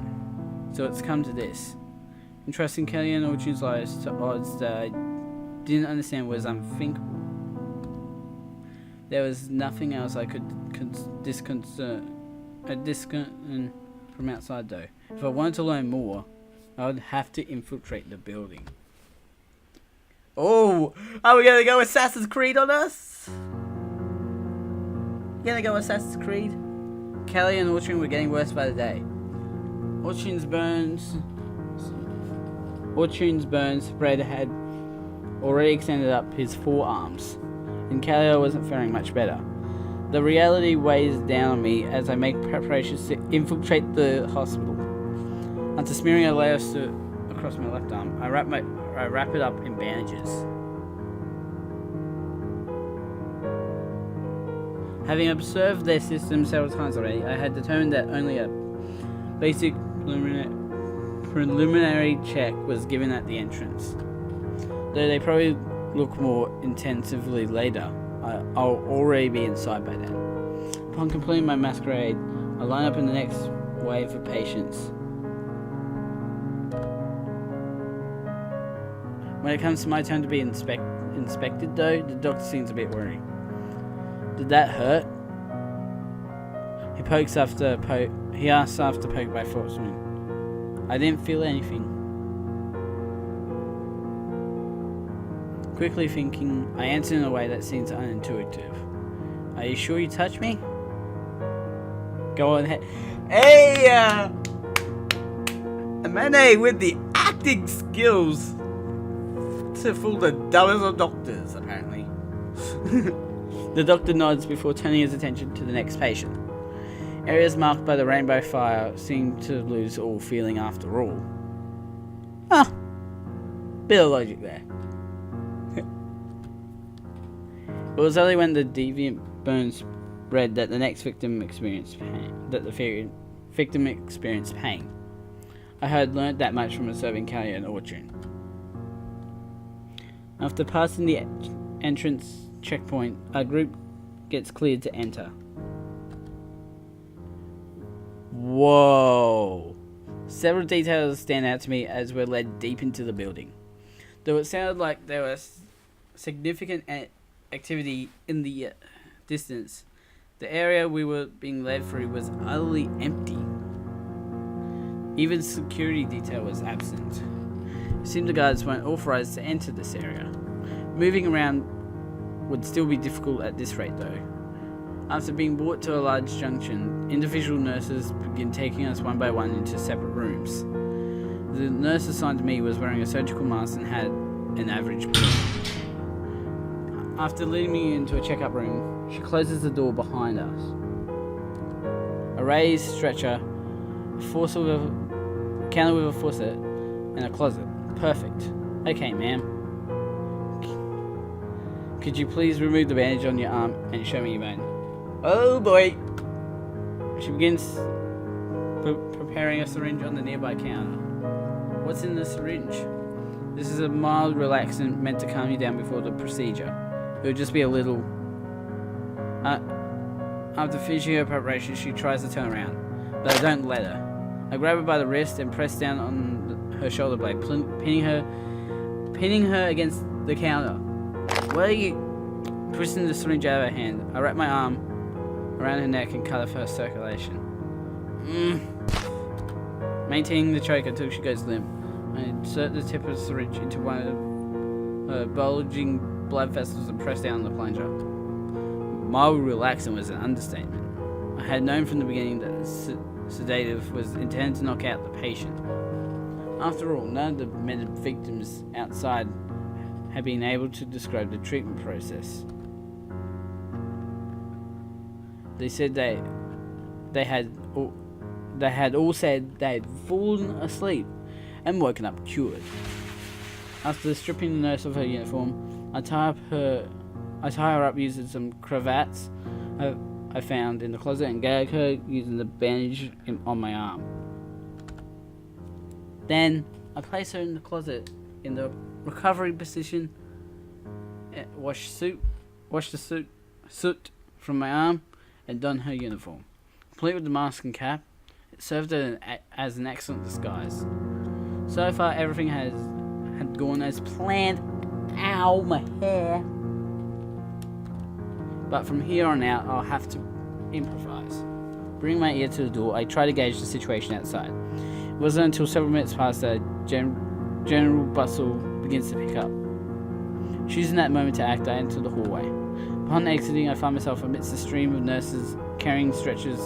A: So it's come to this. Entrusting Kelly and Orchard's lives to odds that I didn't understand was unthinkable. There was nothing else I could discern from outside though. If I wanted to learn more, I would have to infiltrate the building. Oh, are we gonna go Assassin's Creed on us? Gonna go Assassin's Creed? Kelly and Orchard were getting worse by the day. Orchard's burn spread had already extended up his forearms, and Kelly wasn't faring much better. The reality weighs down on me as I make preparations to infiltrate the hospital. After smearing a layer across my left arm, I wrap it up in bandages. Having observed their system several times already, I had determined that only a basic preliminary check was given at the entrance. Though they probably look more intensively later, I'll already be inside by then. Upon completing my masquerade, I line up in the next wave of patients. When it comes to my turn to be inspected though, the doctor seems a bit worried. Did that hurt? He asks after poke by Fallstreak. I didn't feel anything. Quickly thinking, I answer in a way that seems unintuitive. Are you sure you touched me? Go on ahead. Hey, Amenae with the acting skills to fool the dumbest of doctors, apparently. The doctor nods before turning his attention to the next patient. Areas marked by the rainbow fire seem to lose all feeling after all. Ah, bit of logic there. It was only when the deviant burns spread that the next victim experienced pain. Victim experienced pain. I had learnt that much from observing Callie and Orchard. After passing the entrance checkpoint, our group gets cleared to enter. Whoa! Several details stand out to me as we're led deep into the building. Though it sounded like there was significant activity in the distance, the area we were being led through was utterly empty. Even security detail was absent. It seemed the guards weren't authorized to enter this area. Moving around would still be difficult at this rate though. After being brought to a large junction, individual nurses began taking us one by one into separate rooms. The nurse assigned to me was wearing a surgical mask and had an average build. After leading me into a checkup room, she closes the door behind us. A raised stretcher, a counter with a faucet, and a closet. Perfect. Okay, ma'am. Could you please remove the bandage on your arm and show me your bone? Oh boy! She begins preparing a syringe on the nearby counter. What's in the syringe? This is a mild relaxant meant to calm you down before the procedure. It would just be a little... After finishing her preparation, she tries to turn around, but I don't let her. I grab her by the wrist and press down on her shoulder blade, pinning her against the counter. What are you... Twisting the syringe out of her hand, I wrap my arm around her neck and cut off her circulation. Maintaining the choke until she goes limp, I insert the tip of the syringe into one of her bulging blood vessels and press down on the plunger. Mild relaxant was an understatement. I had known from the beginning that sedative was intended to knock out the patient. After all, none of the many victims outside had been able to describe the treatment process. They said they had all said they had fallen asleep and woken up cured. After stripping the nurse of her uniform, I tie her up using some cravats I found in the closet and gag her using the bandage on my arm. Then I place her in the closet in the recovery position washed the soot from my arm, and donned her uniform. Complete with the mask and cap, it served as an excellent disguise. So far, everything had gone as planned. Ow, my hair. But from here on out, I'll have to improvise. Bringing my ear to the door, I try to gauge the situation outside. It wasn't until several minutes past that general bustle begins to pick up. Choosing that moment to act, I enter the hallway. Upon exiting, I find myself amidst a stream of nurses carrying stretchers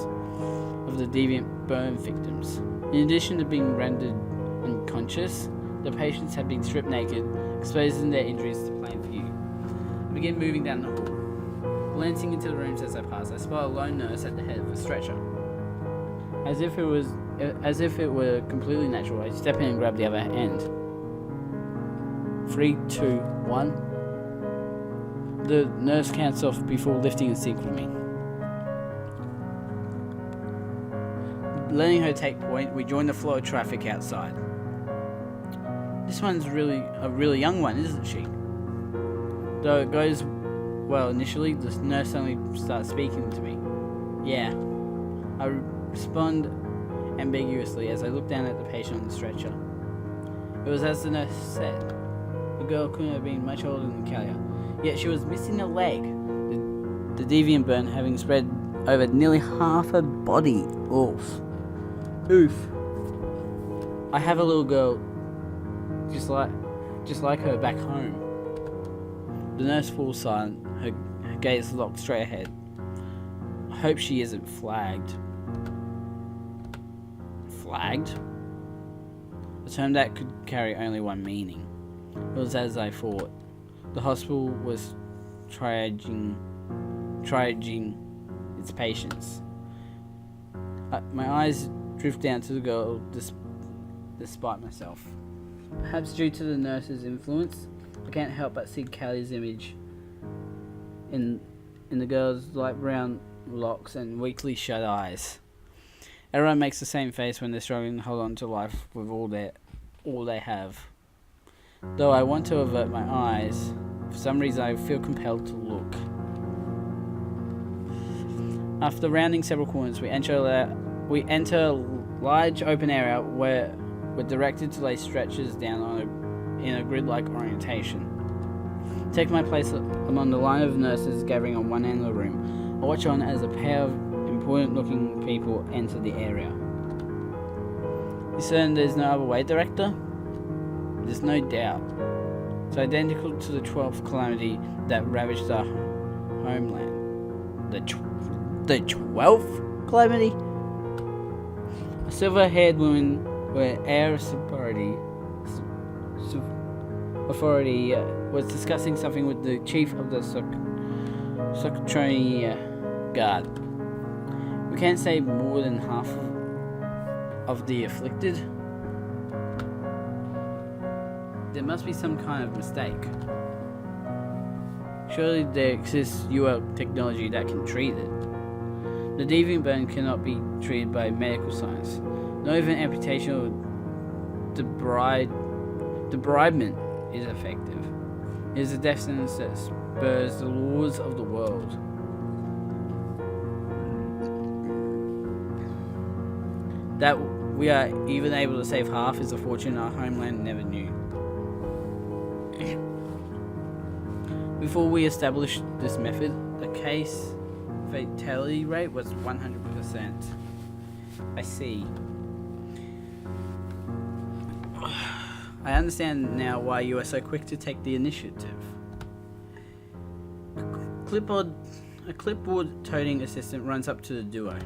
A: of the deviant burn victims. In addition to being rendered unconscious, the patients have been stripped naked, exposing their injuries to plain view. I begin moving down the hall. Glancing into the rooms as I pass, I spot a lone nurse at the head of a stretcher. As if it were completely natural, I step in and grab the other end. 3, 2, 1. The nurse counts off before lifting in sync with me. Letting her take point, we join the flow of traffic outside. This one's a really young one, isn't she? Though it goes well initially, the nurse suddenly starts speaking to me. Yeah. I respond ambiguously as I look down at the patient on the stretcher. It was as the nurse said. The girl couldn't have been much older than Kalia, yet she was missing a leg, the deviant burn having spread over nearly half her body. Oof. I have a little girl just like her back home. The nurse falls silent, her gaze locked straight ahead. I hope she isn't flagged. Flagged? A term that could carry only one meaning. It was as I thought. The hospital was triaging its patients. My eyes drift down to the girl despite myself. Perhaps due to the nurse's influence, I can't help but see Callie's image in the girl's light brown locks and weakly shut eyes. Everyone makes the same face when they're struggling to hold on to life with all they have. Though I want to avert my eyes, for some reason I feel compelled to look. After rounding several corners, we enter a large open area where we're directed to lay stretchers down in a grid-like orientation. Take my place among the line of nurses gathering on one end of the room. I watch on as a pair of important-looking people enter the area. You certain there's no other way, Director? There's no doubt. It's identical to the 12th calamity that ravaged our homeland. The 12th calamity? A silver-haired woman with air authority was discussing something with the chief of the Secretary Guard. We can't say more than half of the afflicted. There must be some kind of mistake. Surely there exists UL technology that can treat it. The deviant burn cannot be treated by medical science. Not even amputation or debridement is effective. It is a death sentence that spurs the laws of the world. That we are even able to save half is a fortune our homeland never knew. Before we established this method, the case fatality rate was 100%. I see. I understand now why you are so quick to take the initiative. A clipboard toting assistant runs up to the duo.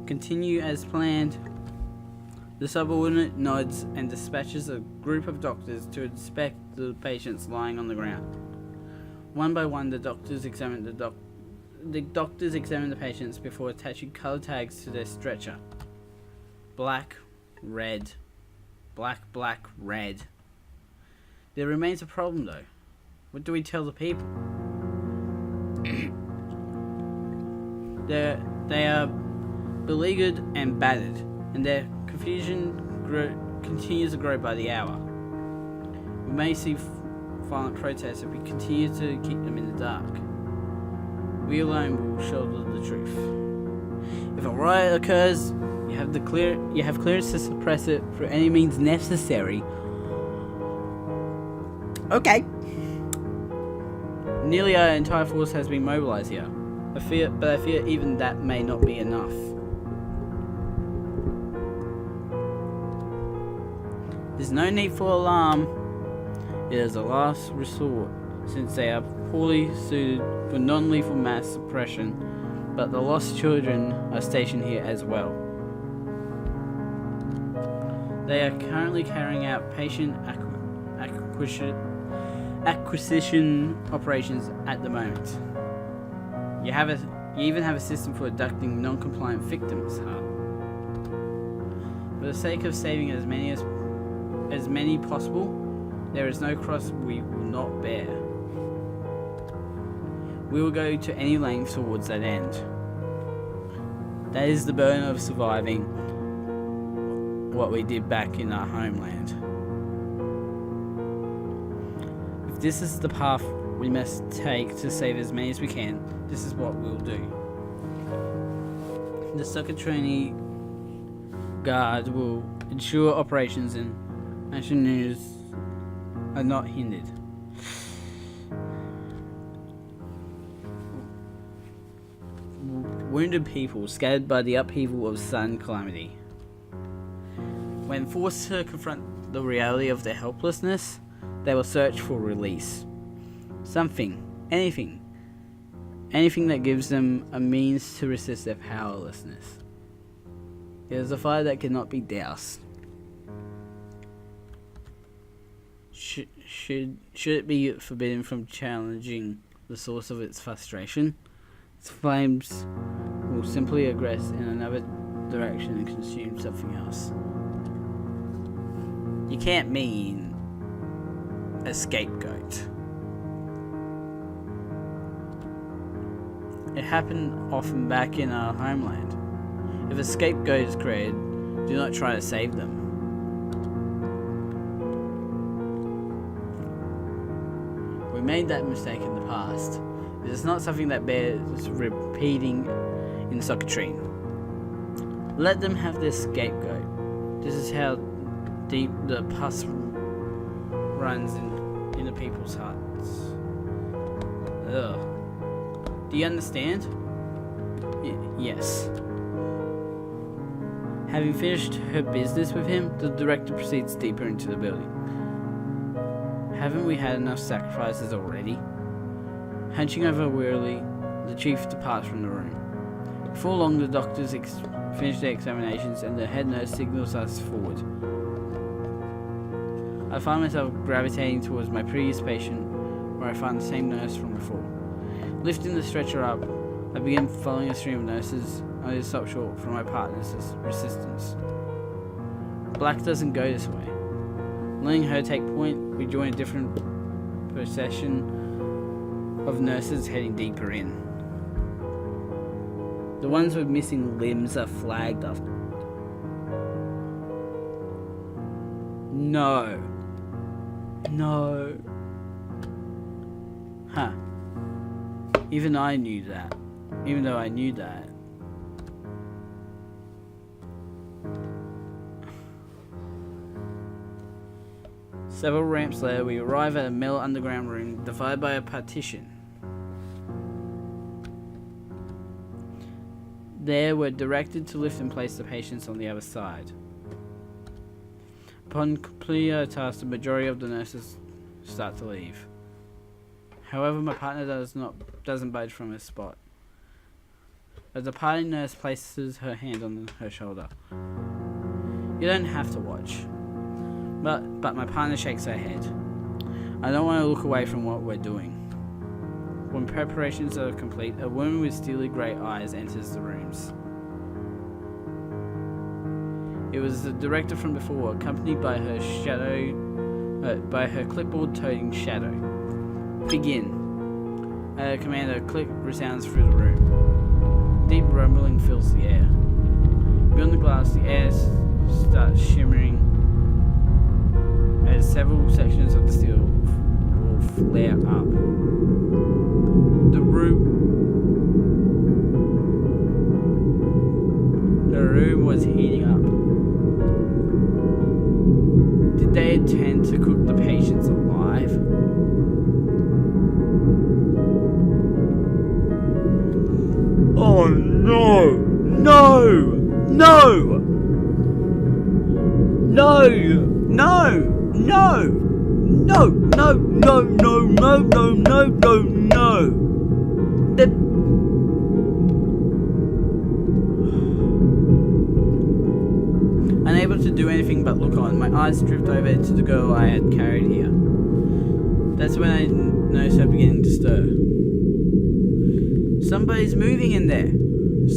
A: Continue as planned. The subordinate nods and dispatches a group of doctors to inspect the patients lying on the ground. One by one, the doctors examine the patients before attaching color tags to their stretcher. Black, red. Black, black, red. There remains a problem though. What do we tell the people? They are beleaguered and battered, and their confusion continues to grow by the hour. We may see violent protests if we continue to keep them in the dark. We alone will shoulder the truth. If a riot occurs, you have clearance to suppress it for any means necessary. Okay. Nearly our entire force has been mobilized here. I fear even that may not be enough. There's no need for alarm. It is a last resort, since they are poorly suited for non-lethal mass suppression, but the lost children are stationed here as well. They are currently carrying out patient acquisition operations at the moment. You even have a system for abducting non-compliant victims, huh? For the sake of saving as many possible, there is no cross we will not bear. We will go to any length towards that end. That is the burden of surviving what we did back in our homeland. If this is the path we must take to save as many as we can, this is what we'll do. The Secretary Guard will ensure operations and Amenae are not hindered. Wounded people scattered by the upheaval of sudden calamity. When forced to confront the reality of their helplessness, they will search for release. Something, anything that gives them a means to resist their powerlessness. It is a fire that cannot be doused. Should it be forbidden from challenging the source of its frustration, its flames will simply aggress in another direction and consume something else. You can't mean a scapegoat. It happened often back in our homeland. If a scapegoat is created, do not try to save them. We made that mistake in the past. It is not something that bears repeating in Socratrine. Let them have their scapegoat. This is how deep the pus runs in the people's hearts. Ugh. Do you understand? Yes. Having finished her business with him, the director proceeds deeper into the building. Haven't we had enough sacrifices already? Hunching over wearily, the chief departs from the room. Before long, the doctors finish their examinations and the head nurse signals us forward. I find myself gravitating towards my previous patient, where I find the same nurse from before. Lifting the stretcher up, I begin following a stream of nurses, only to stop short from my partner's resistance. Black doesn't go this way. Letting her take point, we join a different procession of nurses heading deeper in. The ones with missing limbs are flagged off. No. Huh. Even I knew that. Even though I knew that. Several ramps later, we arrive at a metal underground room divided by a partition. There, we're directed to lift and place the patients on the other side. Upon completing our task, the majority of the nurses start to leave. However, my partner doesn't budge from his spot. A departing nurse places her hand on her shoulder. You don't have to watch. But my partner shakes her head. I don't want to look away from what we're doing. When preparations are complete, a woman with steely grey eyes enters the rooms. It was the director from before, accompanied by her clipboard-toting shadow. Begin. A command, a click resounds through the room. Deep rumbling fills the air. Beyond the glass, the air starts shimmering as several sections of the steel wall flare up. The room was heating up. Did they intend to cook the patients alive? Oh no! No! No! No! No! No! No! No! No! No! No! No! No! No! No! Unable to do anything but look on, my eyes drift over to the girl I had carried here. That's when I noticed her beginning to stir. Somebody's moving in there.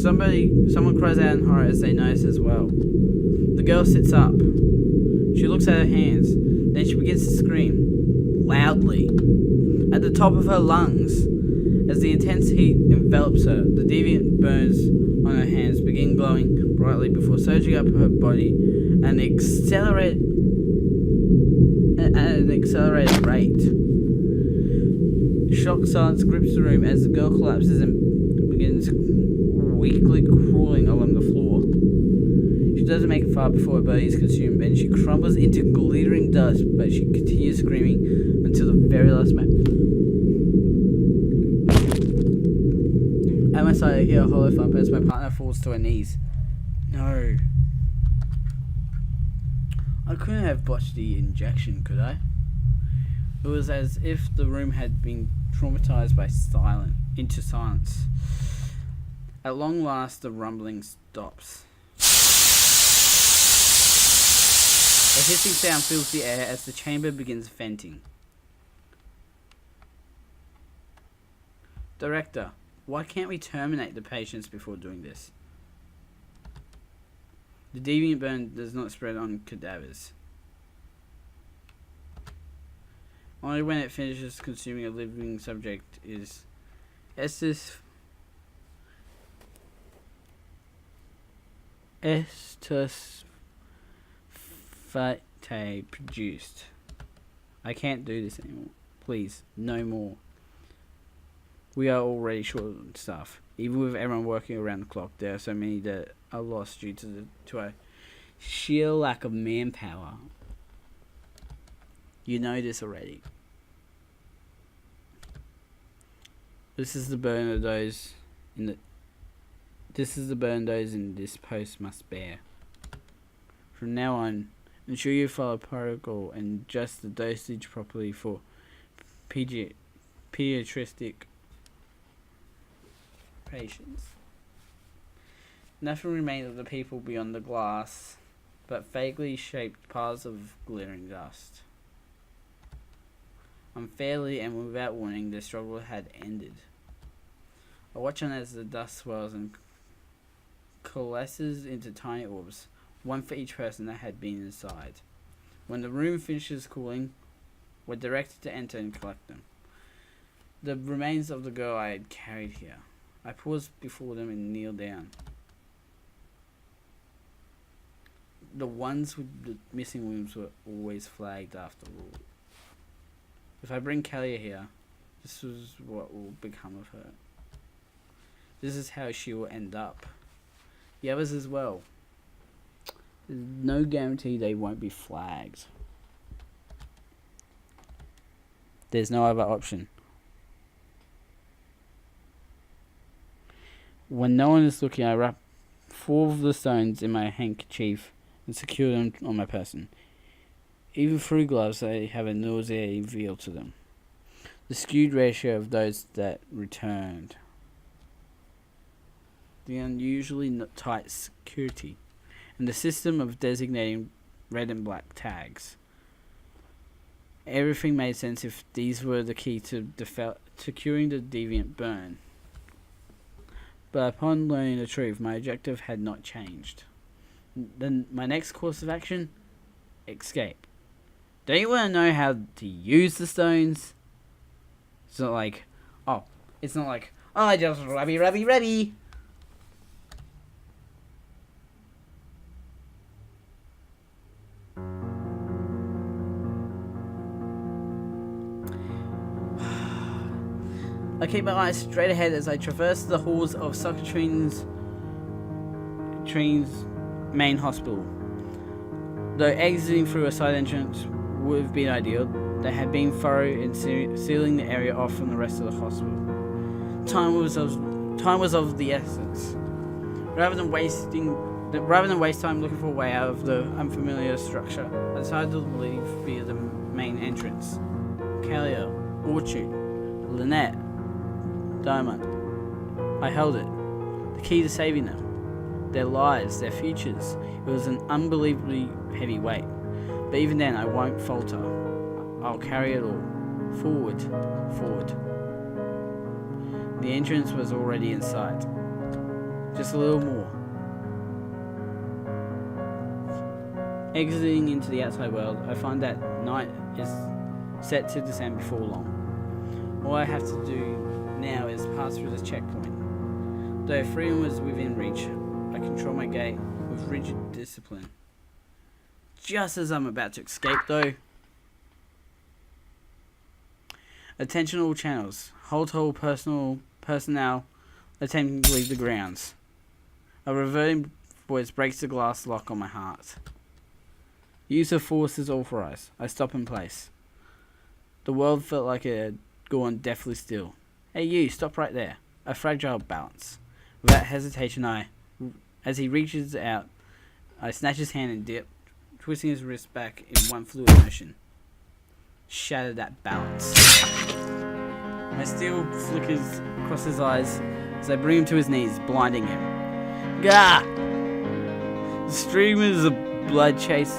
A: Someone cries out in horror as they notice as well. The girl sits up. She looks at her hands. Then she begins to scream. Loudly. At the top of her lungs. As the intense heat envelops her, the deviant burns on her hands begin glowing brightly before surging up her body at an accelerated rate. Shock silence grips the room as the girl collapses and begins weakly crawling along the floor. She doesn't make it far before her body is consumed and she crumbles into glittering dust, but she continues screaming until the very last moment. At my side, I hear a hollow thump as my partner falls to her knees. No. I couldn't have botched the injection, could I? It was as if the room had been traumatized into silence. At long last, the rumbling stops. A hissing sound fills the air as the chamber begins venting. Director, why can't we terminate the patients before doing this? The deviant burn does not spread on cadavers. Only when it finishes consuming a living subject is estus vitae produced. I can't do this anymore. Please, no more. We are already short of staff. Even with everyone working around the clock, there are so many that are lost due to a sheer lack of manpower. You know this already. This is the burden those in this post must bear. From now on, ensure you follow protocol and adjust the dosage properly for pediatric patients. Nothing remained of the people beyond the glass, but vaguely shaped piles of glittering dust. Unfairly and without warning, the struggle had ended. I watch on as the dust swells and coalesces into tiny orbs, one for each person that had been inside. When the room finishes cooling, we're directed to enter and collect them. The remains of the girl I had carried here. I pause before them and kneel down. The ones with the missing limbs were always flagged after all. If I bring Kalia here, this is what will become of her. This is how she will end up. The others as well. There's no guarantee they won't be flagged. There's no other option. When no one is looking, I wrap 4 of the stones in my handkerchief and secure them on my person. Even through gloves, they have a nauseating feel to them. The skewed ratio of those that returned. The unusually tight security. And the system of designating red and black tags. Everything made sense if these were the key to curing the deviant burn. But upon learning the truth, my objective had not changed. Then my next course of action? Escape. Don't you want to know how to use the stones? It's not like, oh, just rubby. I keep my eyes straight ahead as I traverse the halls of Socrates' main hospital. Though exiting through a side entrance would have been ideal, there had been thorough in sealing the area off from the rest of the hospital. Time was of the essence. Rather than waste time looking for a way out of the unfamiliar structure, I decided to leave via the main entrance. Kalia, Orchard, Lynette, Diamond. I held it. The key to saving them. Their lives, their futures. It was an unbelievably heavy weight. But even then, I won't falter. I'll carry it all. Forward, forward. The entrance was already in sight. Just a little more. Exiting into the outside world, I find that night is set to descend before long. All I have to do now is pass through this checkpoint. Though freedom was within reach, I control my gait with rigid discipline. Just as I'm about to escape though. Attention all channels. Hold personnel attempting to leave the grounds. A reverting voice breaks the glass lock on my heart. Use of force is authorized. I stop in place. The world felt like it had gone deathly still. Hey you, stop right there. A fragile balance. Without hesitation as he reaches out, I snatch his hand and dip, twisting his wrist back in one fluid motion. Shatter that balance. My steel flickers across his eyes as I bring him to his knees, blinding him. Gah! The streamers of blood chase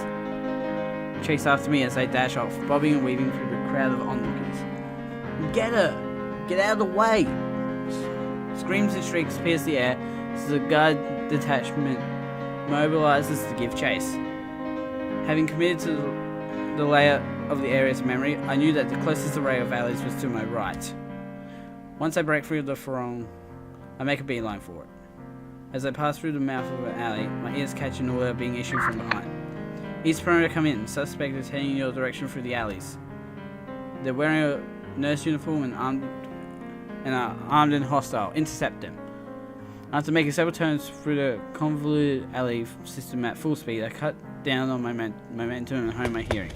A: after me as I dash off, bobbing and weaving through the crowd of onlookers. Get her! Get out of the way! Screams and shrieks pierce the air as the guard detachment mobilizes to give chase. Having committed to the layout of the area to memory, I knew that the closest array of alleys was to my right. Once I break through the throng, I make a beeline for it. As I pass through the mouth of an alley, my ears catch an order being issued from behind. East perimeter come in. Suspect is heading in your direction through the alleys. They're wearing a nurse uniform and are armed and hostile. Intercept them. After making several turns through the convoluted alley system at full speed, I cut down on my momentum and hone my hearing.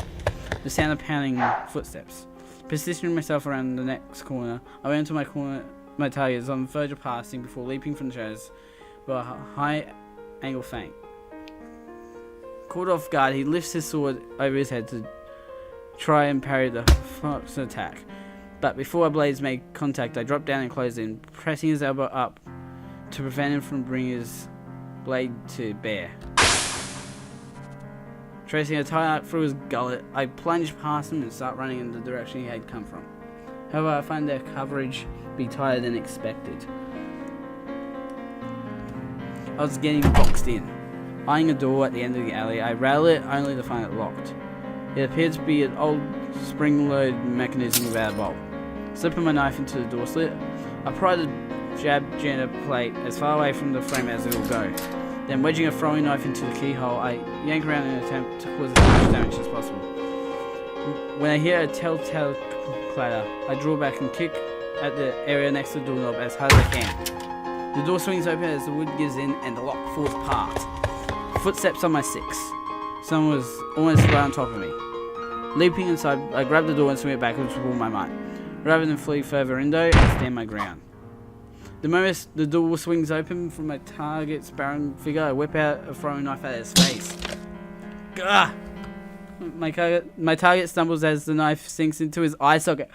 A: The sound of pounding footsteps. Positioning myself around the next corner, I went into my target is on the verge of passing before leaping from the shadows with a high angle feint. Caught off guard, he lifts his sword over his head to try and parry the fox attack. But before our blades make contact, I drop down and close in, pressing his elbow up to prevent him from bringing his blade to bear. Tracing a tight arc through his gullet, I plunge past him and start running in the direction he had come from. However, I find their coverage be tighter than expected. I was getting boxed in. Eyeing a door at the end of the alley, I rattle it only to find it locked. It appeared to be an old spring-loaded mechanism without a bolt. Slipping my knife into the door slit, I pry the jab janitor plate as far away from the frame as it will go. Then wedging a throwing knife into the keyhole, I yank around in an attempt to cause as much damage as possible. When I hear a telltale clatter, I draw back and kick at the area next to the doorknob as hard as I can. The door swings open as the wood gives in and the lock falls apart. Footsteps on my six. Someone was almost right on top of me. Leaping inside, I grab the door and swing it backwards with all my might. Rather than flee further in though, I stand my ground. The moment the door swings open from my target's barren figure, I whip out a throwing knife at his face. Gah! My target stumbles as the knife sinks into his eye socket.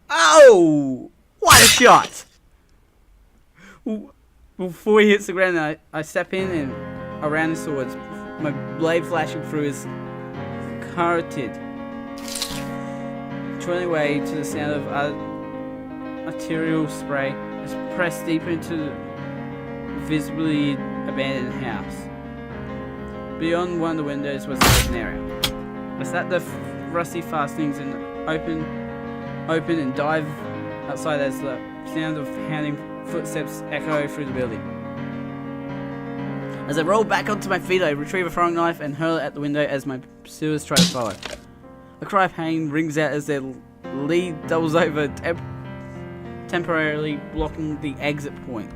A: Oh! What a shot! Before he hits the ground, I step in and around his swords, my blade flashing through his carotid, trailing away to the sound of arterial spray is pressed deeper into the visibly abandoned house. Beyond one of the windows was an open area. I sat the rusty fastenings and open and dive outside as the sound of pounding footsteps echo through the building. As I roll back onto my feet, I retrieve a throwing knife and hurl it at the window as my pursuers try to follow. A cry of pain rings out as their lead doubles over, temporarily blocking the exit point.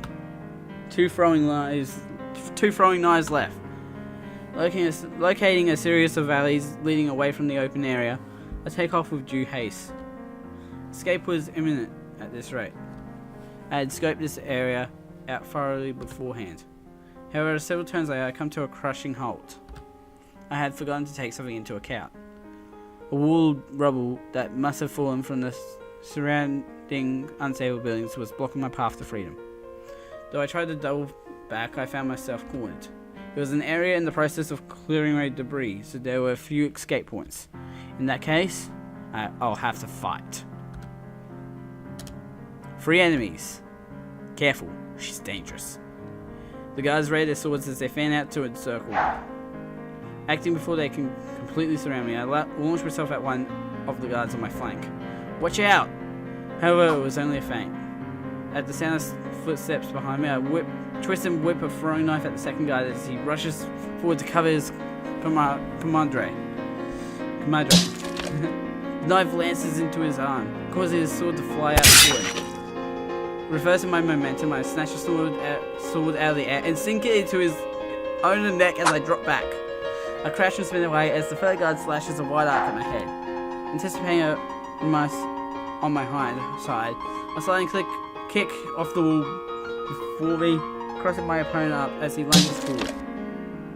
A: Two throwing knives left. Locating a series of alleys leading away from the open area, I take off with due haste. Escape was imminent at this rate. I had scoped this area out thoroughly beforehand. However, several turns later, I come to a crushing halt. I had forgotten to take something into account. A wall of rubble that must have fallen from the surrounding unstable buildings was blocking my path to freedom. Though I tried to double back, I found myself cornered. It was an area in the process of clearing away debris, so there were a few escape points. In that case, I'll have to fight. 3 enemies. Careful, she's dangerous. The guards raised their swords as they fan out to encircle me. Acting before they can completely surround me, I launched myself at one of the guards on my flank. Watch out! However, it was only a feint. At the sound of footsteps behind me, I twist and whip a throwing knife at the second guard as he rushes forward to cover his commadre. The knife lances into his arm, causing his sword to fly out forward. Reversing my momentum, I snatch the sword out of the air and sink it into his own neck as I drop back. I crash and spin away as the third guard slashes a wide arc at my head. Anticipating a miss on my hind side, I slightly kick off the wall before me, crossing my opponent up as he lunges forward.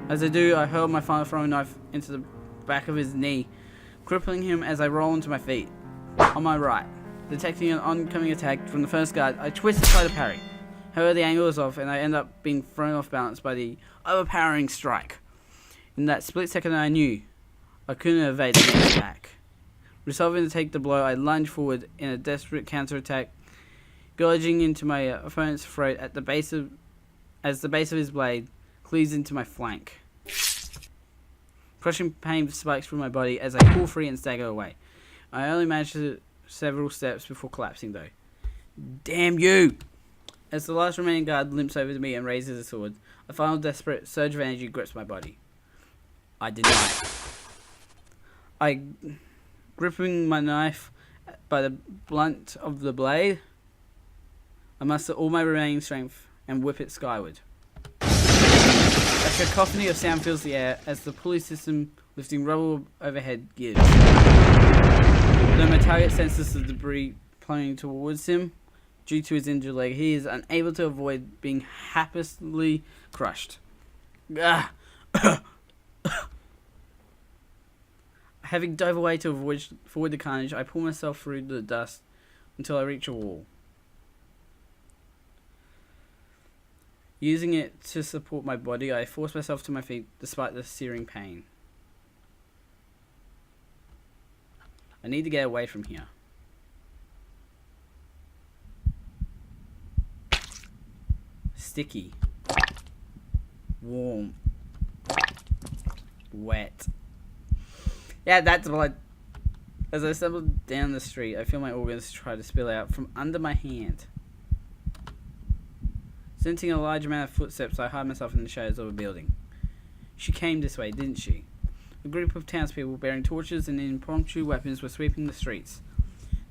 A: As I do, I hurl my final throwing knife into the back of his knee, crippling him as I roll onto my feet. On my right, detecting an oncoming attack from the first guard, I twist to try to parry. However, the angle is off and I end up being thrown off balance by the overpowering strike. In that split second, I knew I couldn't evade the next attack. Resolving to take the blow, I lunge forward in a desperate counterattack, gouging into my opponent's throat as the base of his blade cleaves into my flank. Crushing pain spikes through my body as I pull free and stagger away. I only managed several steps before collapsing, though. Damn you! As the last remaining guard limps over to me and raises a sword, a final desperate surge of energy grips my body. I deny it. Gripping my knife by the blunt of the blade, I muster all my remaining strength and whip it skyward. A cacophony of sound fills the air as the pulley system lifting rubble overhead gives. Though my target senses the debris plunging towards him, due to his injured leg, he is unable to avoid being haplessly crushed. Having dove away to avoid the carnage, I pull myself through the dust until I reach a wall. Using it to support my body, I force myself to my feet despite the searing pain. I need to get away from here. Sticky. Warm. Wet. Yeah, that's blood. As I stumble down the street, I feel my organs try to spill out from under my hand. Sensing a large amount of footsteps, I hide myself in the shadows of a building. She came this way, didn't she? A group of townspeople bearing torches and impromptu weapons were sweeping the streets.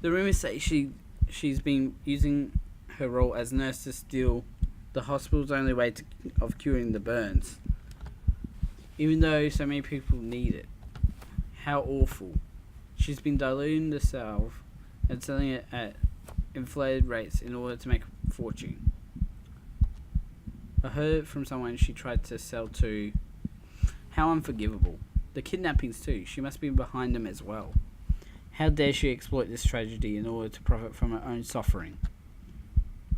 A: The rumors say she's been using her role as nurse to steal the hospital's only way of curing the burns. Even though so many people need it. How awful. She's been diluting the salve and selling it at inflated rates in order to make a fortune. I heard it from someone she tried to sell to. How unforgivable. The kidnappings too. She must be behind them as well. How dare she exploit this tragedy in order to profit from her own suffering?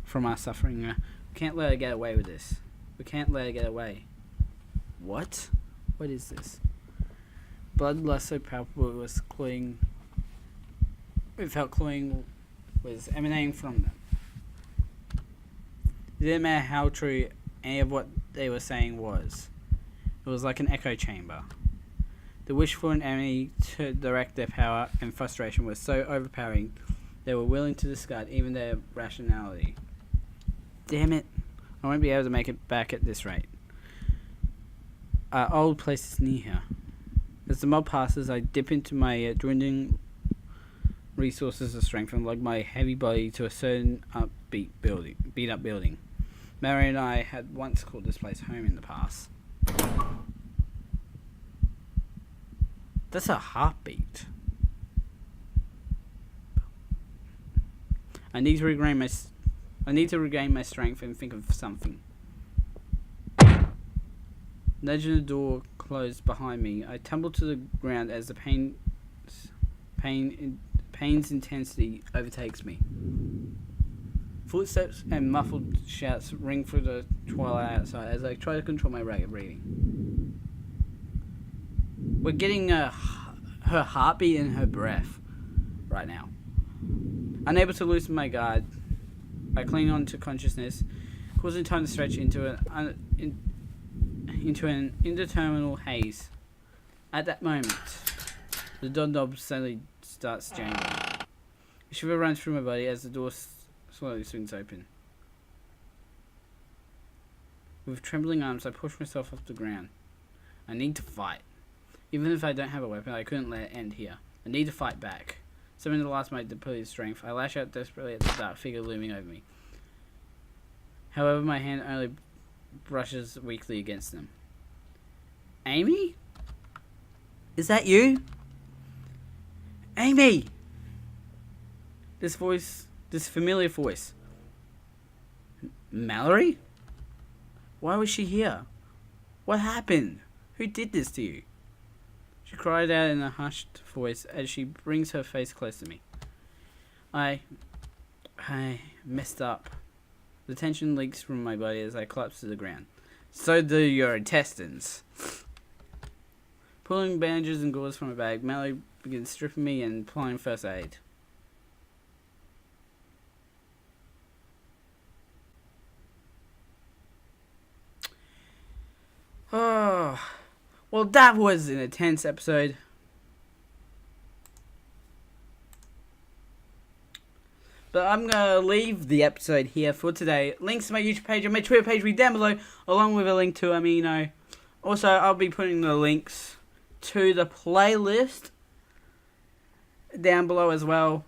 A: From our suffering. We can't let her get away with this. We can't let her get away. What? What is this? Bloodlust so palpable it was cloying. It felt cloying was emanating from them. It didn't matter how true any of what they were saying was. It was like an echo chamber. The wish for an enemy to direct their power and frustration was so overpowering they were willing to discard even their rationality. Damn it. I won't be able to make it back at this rate. Our old place is near here. As the mob passes, I dip into my dwindling resources of strength and lug my heavy body to a certain beat up building. Mary and I had once called this place home in the past. That's a heartbeat. I need to regain my strength and think of something. Nudging the door closed behind me, I tumbled to the ground as the pain's intensity overtakes me. Footsteps and muffled shouts ring through the twilight outside as I try to control my ragged breathing. We're getting her heartbeat and her breath right now. Unable to loosen my guard, I cling on to consciousness, causing time to stretch into an indeterminate haze. At that moment, the doorknob suddenly starts jangling. A shiver runs through my body as the door slowly swings open. With trembling arms, I push myself off the ground. I need to fight. Even if I don't have a weapon, I couldn't let it end here. I need to fight back. Summoning the last of my depleted strength, I lash out desperately at the dark figure looming over me. However, my hand only brushes weakly against them. Amy? Is that you? Amy! This familiar voice. Mallory? Why was she here? What happened? Who did this to you? She cried out in a hushed voice as she brings her face close to me. I messed up. The tension leaks from my body as I collapse to the ground. So do your intestines. Pulling bandages and gauze from my bag, Mallory begins stripping me and applying first aid. Oh, well, that was an intense episode. But I'm going to leave the episode here for today. Links to my YouTube page and my Twitter page will be down below, along with a link to Amenae. Also, I'll be putting the links to the playlist down below as well.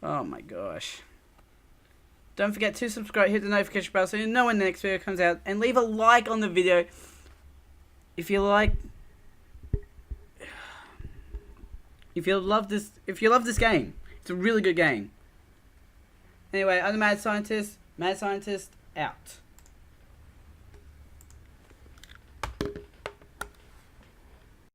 A: Oh my gosh. Don't forget to subscribe, hit the notification bell so you know when the next video comes out, and leave a like on the video if you love this game. It's a really good game. Anyway, I'm the Mad Scientist. Mad Scientist out.